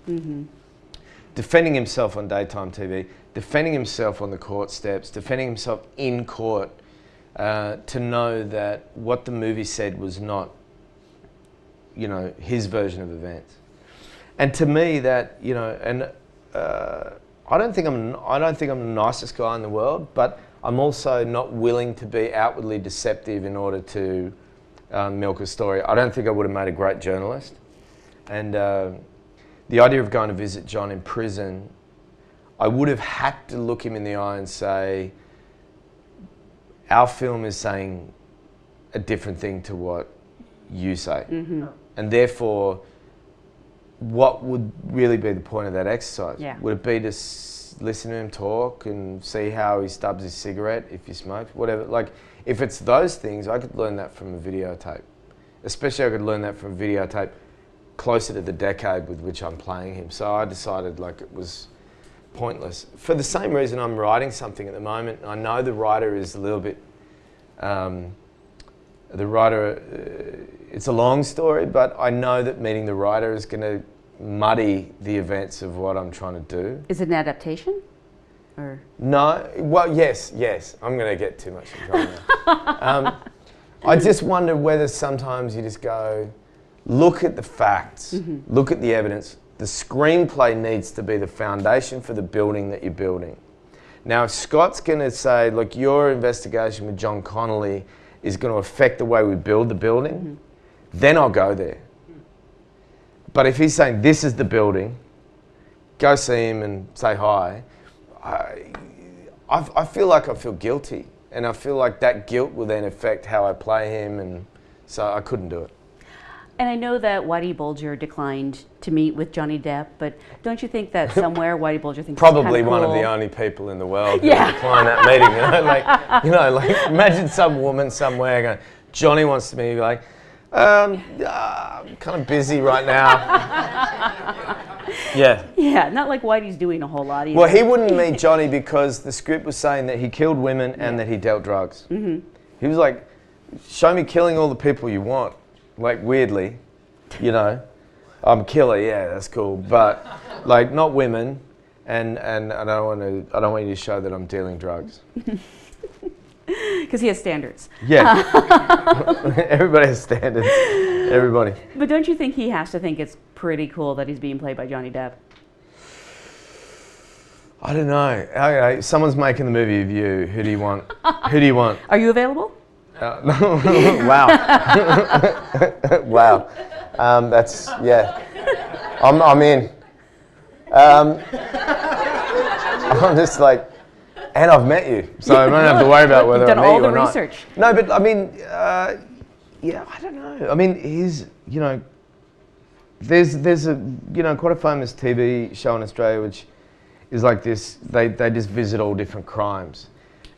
defending himself on daytime TV, defending himself on the court steps, defending himself in court, to know that what the movie said was not, his version of events. And to me, that I don't think I'm the nicest guy in the world, but I'm also not willing to be outwardly deceptive in order to milk a story. I don't think I would have made a great journalist. And the idea of going to visit John in prison, I would have had to look him in the eye and say, our film is saying a different thing to what you say. And therefore, what would really be the point of that exercise? Yeah. Would it be to just listen to him talk and see how he stubs his cigarette, if he smokes, whatever. Like, if it's those things, I could learn that from a videotape. Especially I could learn that from a videotape closer to the decade with which I'm playing him. So I decided like it was pointless. For the same reason I'm writing something at the moment. I know the writer is a little bit, it's a long story, but I know that meeting the writer is going to muddy the events of what I'm trying to do. Is it an adaptation? Or? No, well, yes. I'm going to get too much in trouble now. I just wonder whether sometimes you just go, look at the facts, look at the evidence. The screenplay needs to be the foundation for the building that you're building. Now, if Scott's going to say, look, your investigation with John Connolly is going to affect the way we build the building, then I'll go there. But if he's saying, this is the building, go see him and say hi, I feel like I feel guilty. And I feel like that guilt will then affect how I play him, and so I couldn't do it. And I know that Whitey Bulger declined to meet with Johnny Depp, but don't you think that somewhere Whitey Bulger thinks probably it's one cool? of the only people in the world who declined that meeting. Like imagine some woman somewhere going, Johnny wants to meet you, like, I'm kind of busy right now. Yeah, not like Whitey's doing a whole lot either. Well, he wouldn't meet Johnny because the script was saying that he killed women and that he dealt drugs. He was like, show me killing all the people you want. Like, weirdly, I'm a killer, yeah, that's cool. But like, not women, and I don't want you to show that I'm dealing drugs. Because he has standards. Yeah. Everybody has standards. Everybody. But don't you think he has to think it's pretty cool that he's being played by Johnny Depp? I don't know. Okay, someone's making the movie of you. Who do you want? Who do you want? Are you available? Wow. Wow. That's, yeah. I'm in. I'm just like, and I've met you, so I don't have to worry about whether I meet you or not. You've done all the research. No, but I mean, yeah, I don't know. I mean, there's a, quite a famous TV show in Australia which is like this. They just visit all different crimes.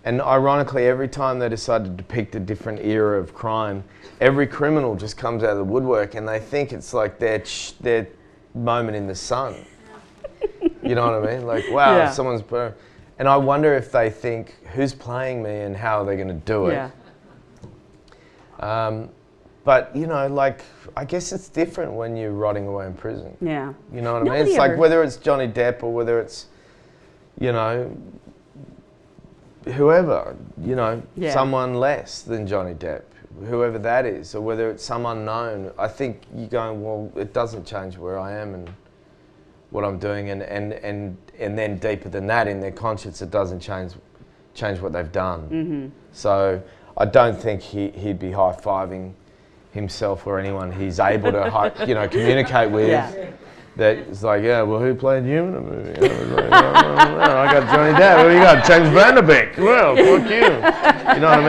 And ironically, every time they decide to depict a different era of crime, every criminal just comes out of the woodwork and they think it's like their moment in the sun. You know what I mean? Like, wow, someone's... And I wonder if they think, who's playing me and how are they going to do it? Yeah. But, like, I guess it's different when you're rotting away in prison. Yeah. You know what I mean? It's like whether it's Johnny Depp or whether it's, whoever, someone less than Johnny Depp, whoever that is, or whether it's some unknown. I think you're going, well, it doesn't change where I am and what I'm doing, and then deeper than that, in their conscience, it doesn't change what they've done. So I don't think he'd be high-fiving himself or anyone he's able to communicate with. Yeah. That it's like, yeah, well, who played you in the movie? I got Johnny Depp. Who you got? James Vanderbeek. Well, fuck you. You know what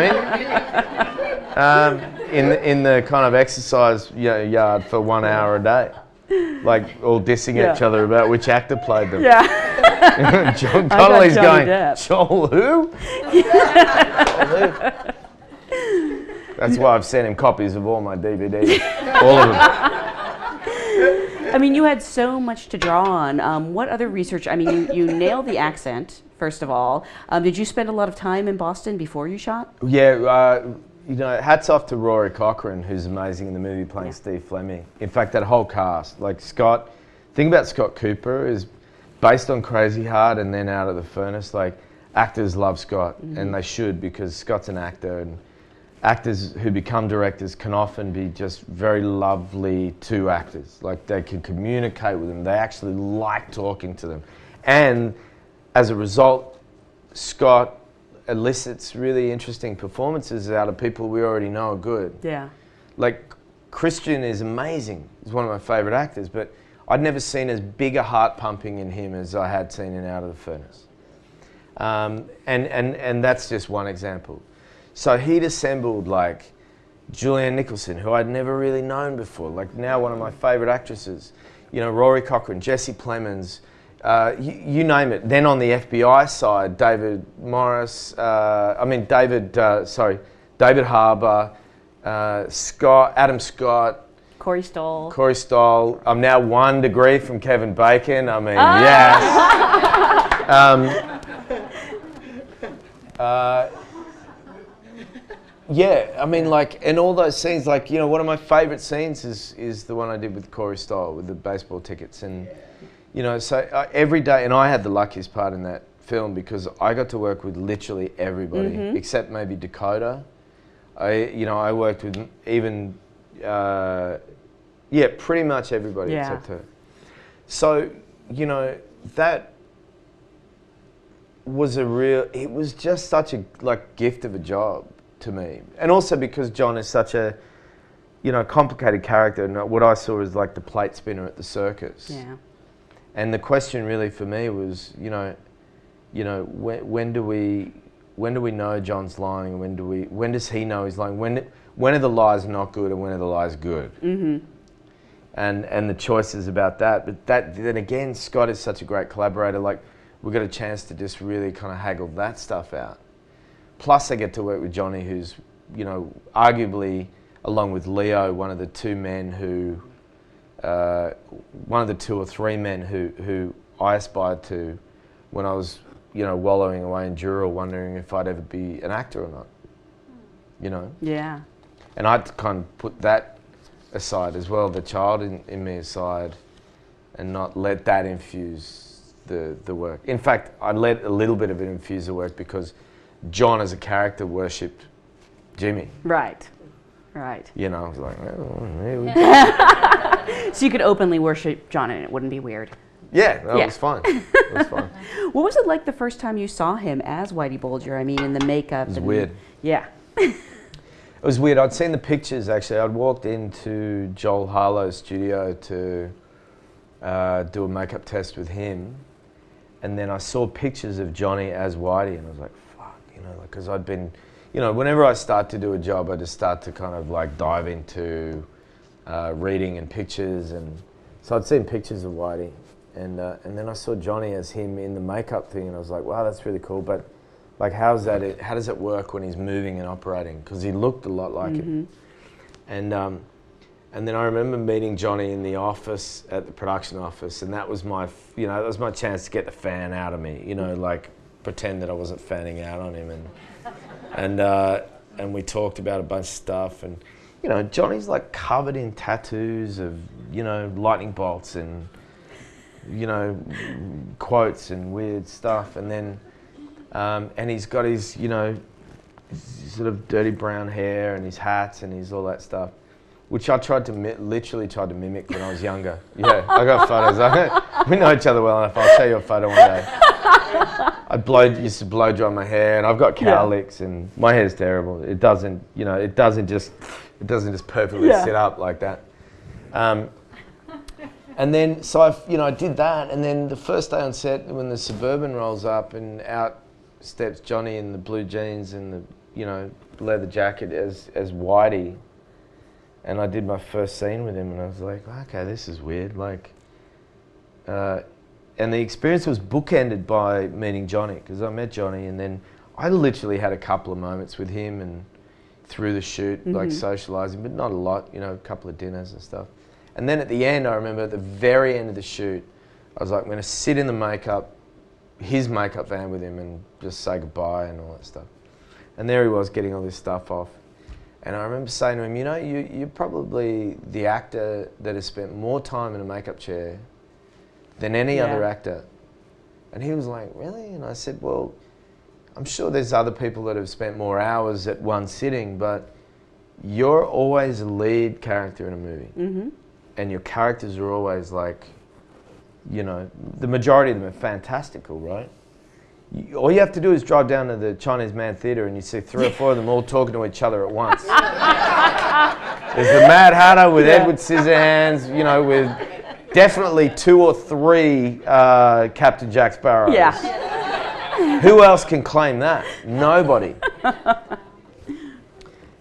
I mean? In the kind of exercise yard for 1 hour a day. Like, all dissing each other about which actor played them. Yeah. John Connolly's going, Depp. Joel who? That's why I've sent him copies of all my DVDs. All of them. I mean, you had so much to draw on. What other research? I mean, you nailed the accent, first of all. Did you spend a lot of time in Boston before you shot? Yeah, hats off to Rory Cochrane, who's amazing in the movie playing Steve Fleming. In fact, that whole cast, like Scott, the thing about Scott Cooper is based on Crazy Heart and then Out of the Furnace, like, actors love Scott, and they should, because Scott's an actor, and actors who become directors can often be just very lovely to actors. Like, they can communicate with them. They actually like talking to them. And as a result, Scott elicits really interesting performances out of people we already know are good. Yeah. Like, Christian is amazing. He's one of my favourite actors, but I'd never seen as big a heart pumping in him as I had seen in Out of the Furnace. And that's just one example. So he'd assembled like Julianne Nicholson, who I'd never really known before, like now one of my favourite actresses. Rory Cochrane, Jesse Plemons, you name it. Then on the FBI side, David Harbour, Adam Scott, Corey Stoll. I'm now 1 degree from Kevin Bacon. I mean, yes. Yeah, I mean, like, and all those scenes, like, you know, one of my favourite scenes is the one I did with Corey Stoll with the baseball tickets, and you know, so every day, and I had the luckiest part in that film because I got to work with literally everybody except maybe Dakota. I worked with even, pretty much everybody except her. So, you know, that was it was just such a gift of a job to me. And also because John is such a, you know, complicated character, and what I saw is like the plate spinner at the circus. Yeah. And the question really for me was, when do we know John's lying? When does he know he's lying? When are the lies not good and when are the lies good? Mm-hmm. And the choices about that. But then again, Scott is such a great collaborator. Like, we got a chance to just really kind of haggle that stuff out. Plus, I get to work with Johnny, who's, you know, arguably, along with Leo, one of the two or three men who I aspired to when I was, you know, wallowing away in Dural, wondering if I'd ever be an actor or not, you know? Yeah. And I had to kind of put that aside as well, the child in me aside, and not let that infuse the work. In fact, I let a little bit of it infuse the work because John as a character worshipped Jimmy. Right. You know, I was like, oh, here we go. So you could openly worship John and it wouldn't be weird. Yeah, that was fine. It was fine. What was it like the first time you saw him as Whitey Bulger? I mean, in the makeup. It was weird. Yeah. It was weird. I'd seen the pictures, actually. I'd walked into Joel Harlow's studio to do a makeup test with him. And then I saw pictures of Johnny as Whitey, and I was like, fuck, you know, because I'd been, you know, whenever I start to do a job, I just start to kind of like dive into reading and pictures. And so I'd seen pictures of Whitey. And then I saw Johnny as him in the makeup thing, and I was like, wow, that's really cool. But like, how does it work when he's moving and operating? Because he looked a lot like him. And then I remember meeting Johnny in the office, at the production office, and that was my chance to get the fan out of me, you know, like pretend that I wasn't fanning out on him, and we talked about a bunch of stuff, and you know, Johnny's like covered in tattoos of, you know, lightning bolts and, you know, quotes and weird stuff, and then and he's got his, you know, his sort of dirty brown hair and his hats and his all that stuff, which I literally tried to mimic when I was younger. Yeah, I got photos. We know each other well enough. I'll show you a photo one day. Used to blow dry my hair, and I've got cowlicks, and my hair's terrible. It doesn't just perfectly sit up like that. And then, so I did that, and then the first day on set, when the Suburban rolls up, and out steps Johnny in the blue jeans and the, you know, leather jacket as Whitey. And I did my first scene with him, and I was like, okay, this is weird. Like, and the experience was bookended by meeting Johnny, because I met Johnny, and then I literally had a couple of moments with him and through the shoot, like socialising, but not a lot, you know, a couple of dinners and stuff. And then at the end, I remember at the very end of the shoot, I was like, I'm going to sit in his makeup van with him and just say goodbye and all that stuff. And there he was getting all this stuff off. And I remember saying to him, you know, you're probably the actor that has spent more time in a makeup chair than any other actor. And he was like, really? And I said, well, I'm sure there's other people that have spent more hours at one sitting, but you're always a lead character in a movie. Mm-hmm. And your characters are always like, you know, the majority of them are fantastical, right? All you have to do is drive down to the Chinese Man Theatre and you see 3 or 4 of them all talking to each other at once. There's the Mad Hatter with Edward Scissorhands, you know, with definitely 2 or 3 Captain Jack Sparrows. Yeah. Who else can claim that? Nobody.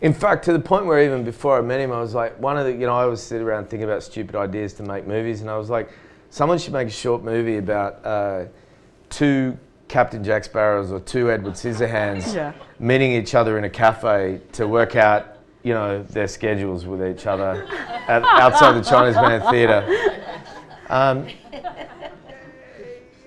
In fact, to the point where even before I met him, I was like, I always sit around thinking about stupid ideas to make movies, and I was like, someone should make a short movie about two Captain Jack Sparrows or two Edward Scissorhands meeting each other in a cafe to work out, you know, their schedules with each other outside the Chinese Man Theatre.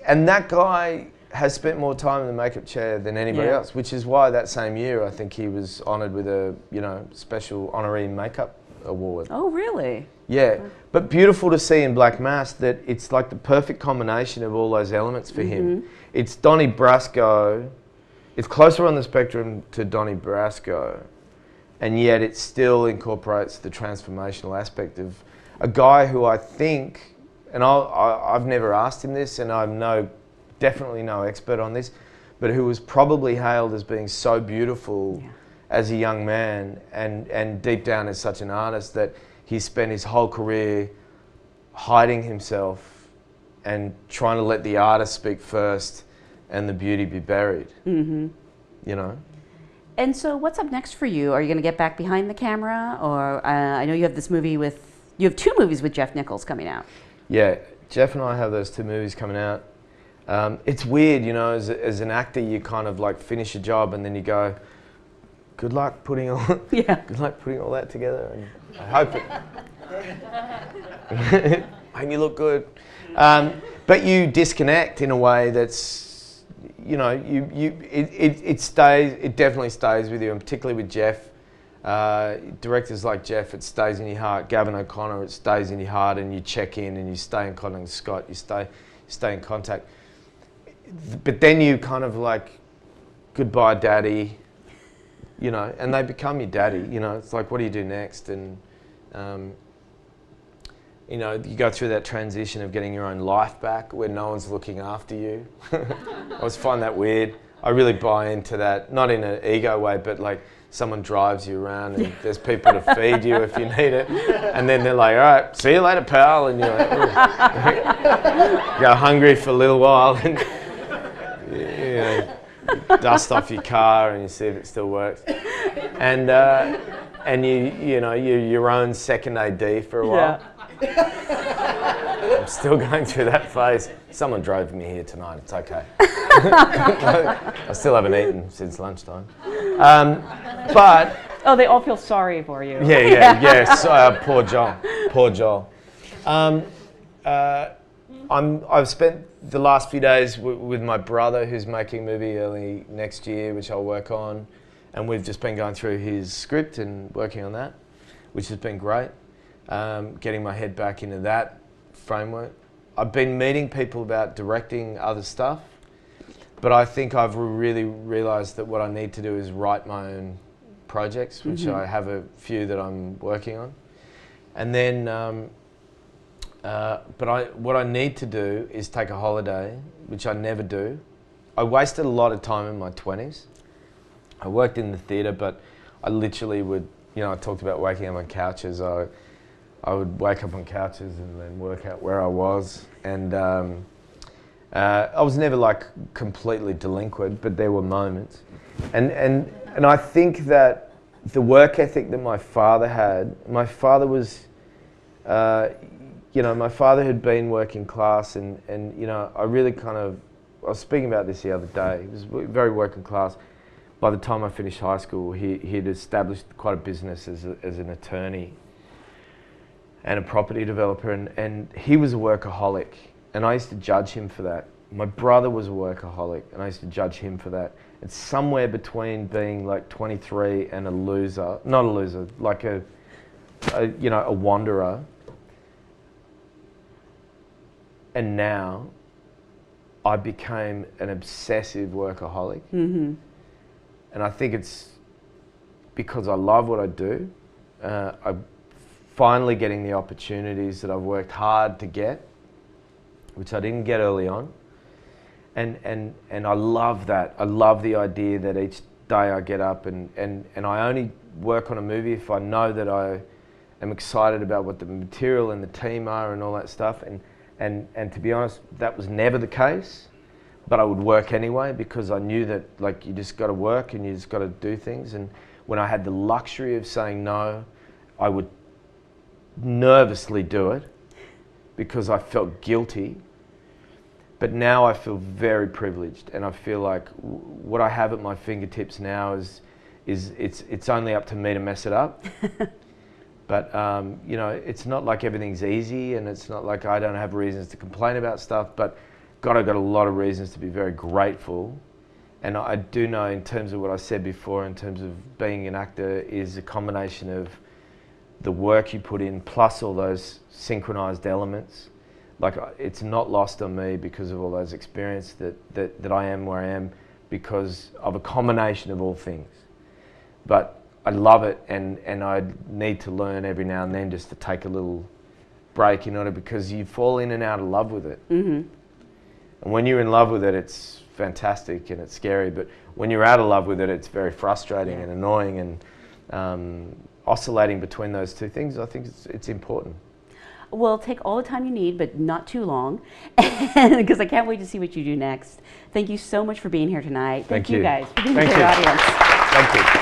And that guy has spent more time in the makeup chair than anybody else, which is why that same year I think he was honoured with a, you know, special honorary makeup award. Oh, really? Yeah, but beautiful to see in Black Mass that it's like the perfect combination of all those elements for him. It's Donnie Brasco, it's closer on the spectrum to Donnie Brasco, and yet it still incorporates the transformational aspect of a guy who I think, and I've never asked him this, and I'm definitely no expert on this, but who was probably hailed as being so beautiful as a young man, and deep down as such an artist that he spent his whole career hiding himself and trying to let the artist speak first and the beauty be buried, you know? And so what's up next for you? Are you going to get back behind the camera? Or I know you have this movie you have two movies with Jeff Nichols coming out. Yeah, Jeff and I have those two movies coming out. It's weird, you know, as an actor, you kind of like finish a job and then you go, good luck putting all that together, and I hope it make me look good. But you disconnect in a way that's, you know, it definitely stays with you, and particularly with Jeff. Directors like Jeff, it stays in your heart. Gavin O'Connor, it stays in your heart, and you check in and you stay in contact with Scott, you stay in contact. But then you kind of like, goodbye daddy, you know, and they become your daddy, you know. It's like, what do you do next? And you know, you go through that transition of getting your own life back where no one's looking after you. I always find that weird. I really buy into that, not in an ego way, but like someone drives you around and there's people to feed you if you need it, and then they're like, all right, see you later, pal, and you're like, go hungry for a little while, and you know, dust off your car and you see if it still works, and you know, you're your own second AD for a while. I'm still going through that phase. Someone drove me here tonight, it's okay. I still haven't eaten since lunchtime. But oh, they all feel sorry for you. Yes. Poor Joel. I've spent the last few days with my brother, who's making a movie early next year, which I'll work on, and we've just been going through his script and working on that, which has been great. Getting my head back into that framework. I've been meeting people about directing other stuff, but I think I've really realised that what I need to do is write my own projects, which I have a few that I'm working on. And then, what I need to do is take a holiday, which I never do. I wasted a lot of time in my 20s. I worked in the theatre, but I literally would, you know, I talked about waking up on couches. I would wake up on couches and then work out where I was. And I was never like completely delinquent, but there were moments. And I think that the work ethic that my father had, my father was, you know, my father had been working class, and you know, I really kind of, I was speaking about this the other day, he was very working class. By the time I finished high school, he'd established quite a business as an attorney and a property developer, and he was a workaholic, and I used to judge him for that. My brother was a workaholic, and I used to judge him for that. It's somewhere between being like 23 and a loser, not a loser, like a you know, a wanderer. And now I became an obsessive workaholic. And I think it's because I love what I do. I'm finally getting the opportunities that I've worked hard to get, which I didn't get early on. And I love that. I love the idea that each day I get up and I only work on a movie if I know that I am excited about what the material and the team are and all that stuff. And to be honest, that was never the case, but I would work anyway because I knew that like you just got to work and you just got to do things. And when I had the luxury of saying no, I would nervously do it because I felt guilty. But now I feel very privileged, and I feel like what I have at my fingertips now is it's only up to me to mess it up. But you know, it's not like everything's easy, and it's not like I don't have reasons to complain about stuff. But God, I've got a lot of reasons to be very grateful. And I do know, in terms of what I said before, in terms of being an actor, is a combination of the work you put in plus all those synchronized elements. Like, it's not lost on me because of all those experiences that I am where I am because of a combination of all things. But I love it, and I need to learn every now and then just to take a little break in order, because you fall in and out of love with it. And when you're in love with it, it's fantastic and it's scary. But when you're out of love with it, it's very frustrating and annoying, and oscillating between those two things, I think it's important. Well, take all the time you need, but not too long, because I can't wait to see what you do next. Thank you so much for being here tonight. Thank you guys for being a great audience. Thank you.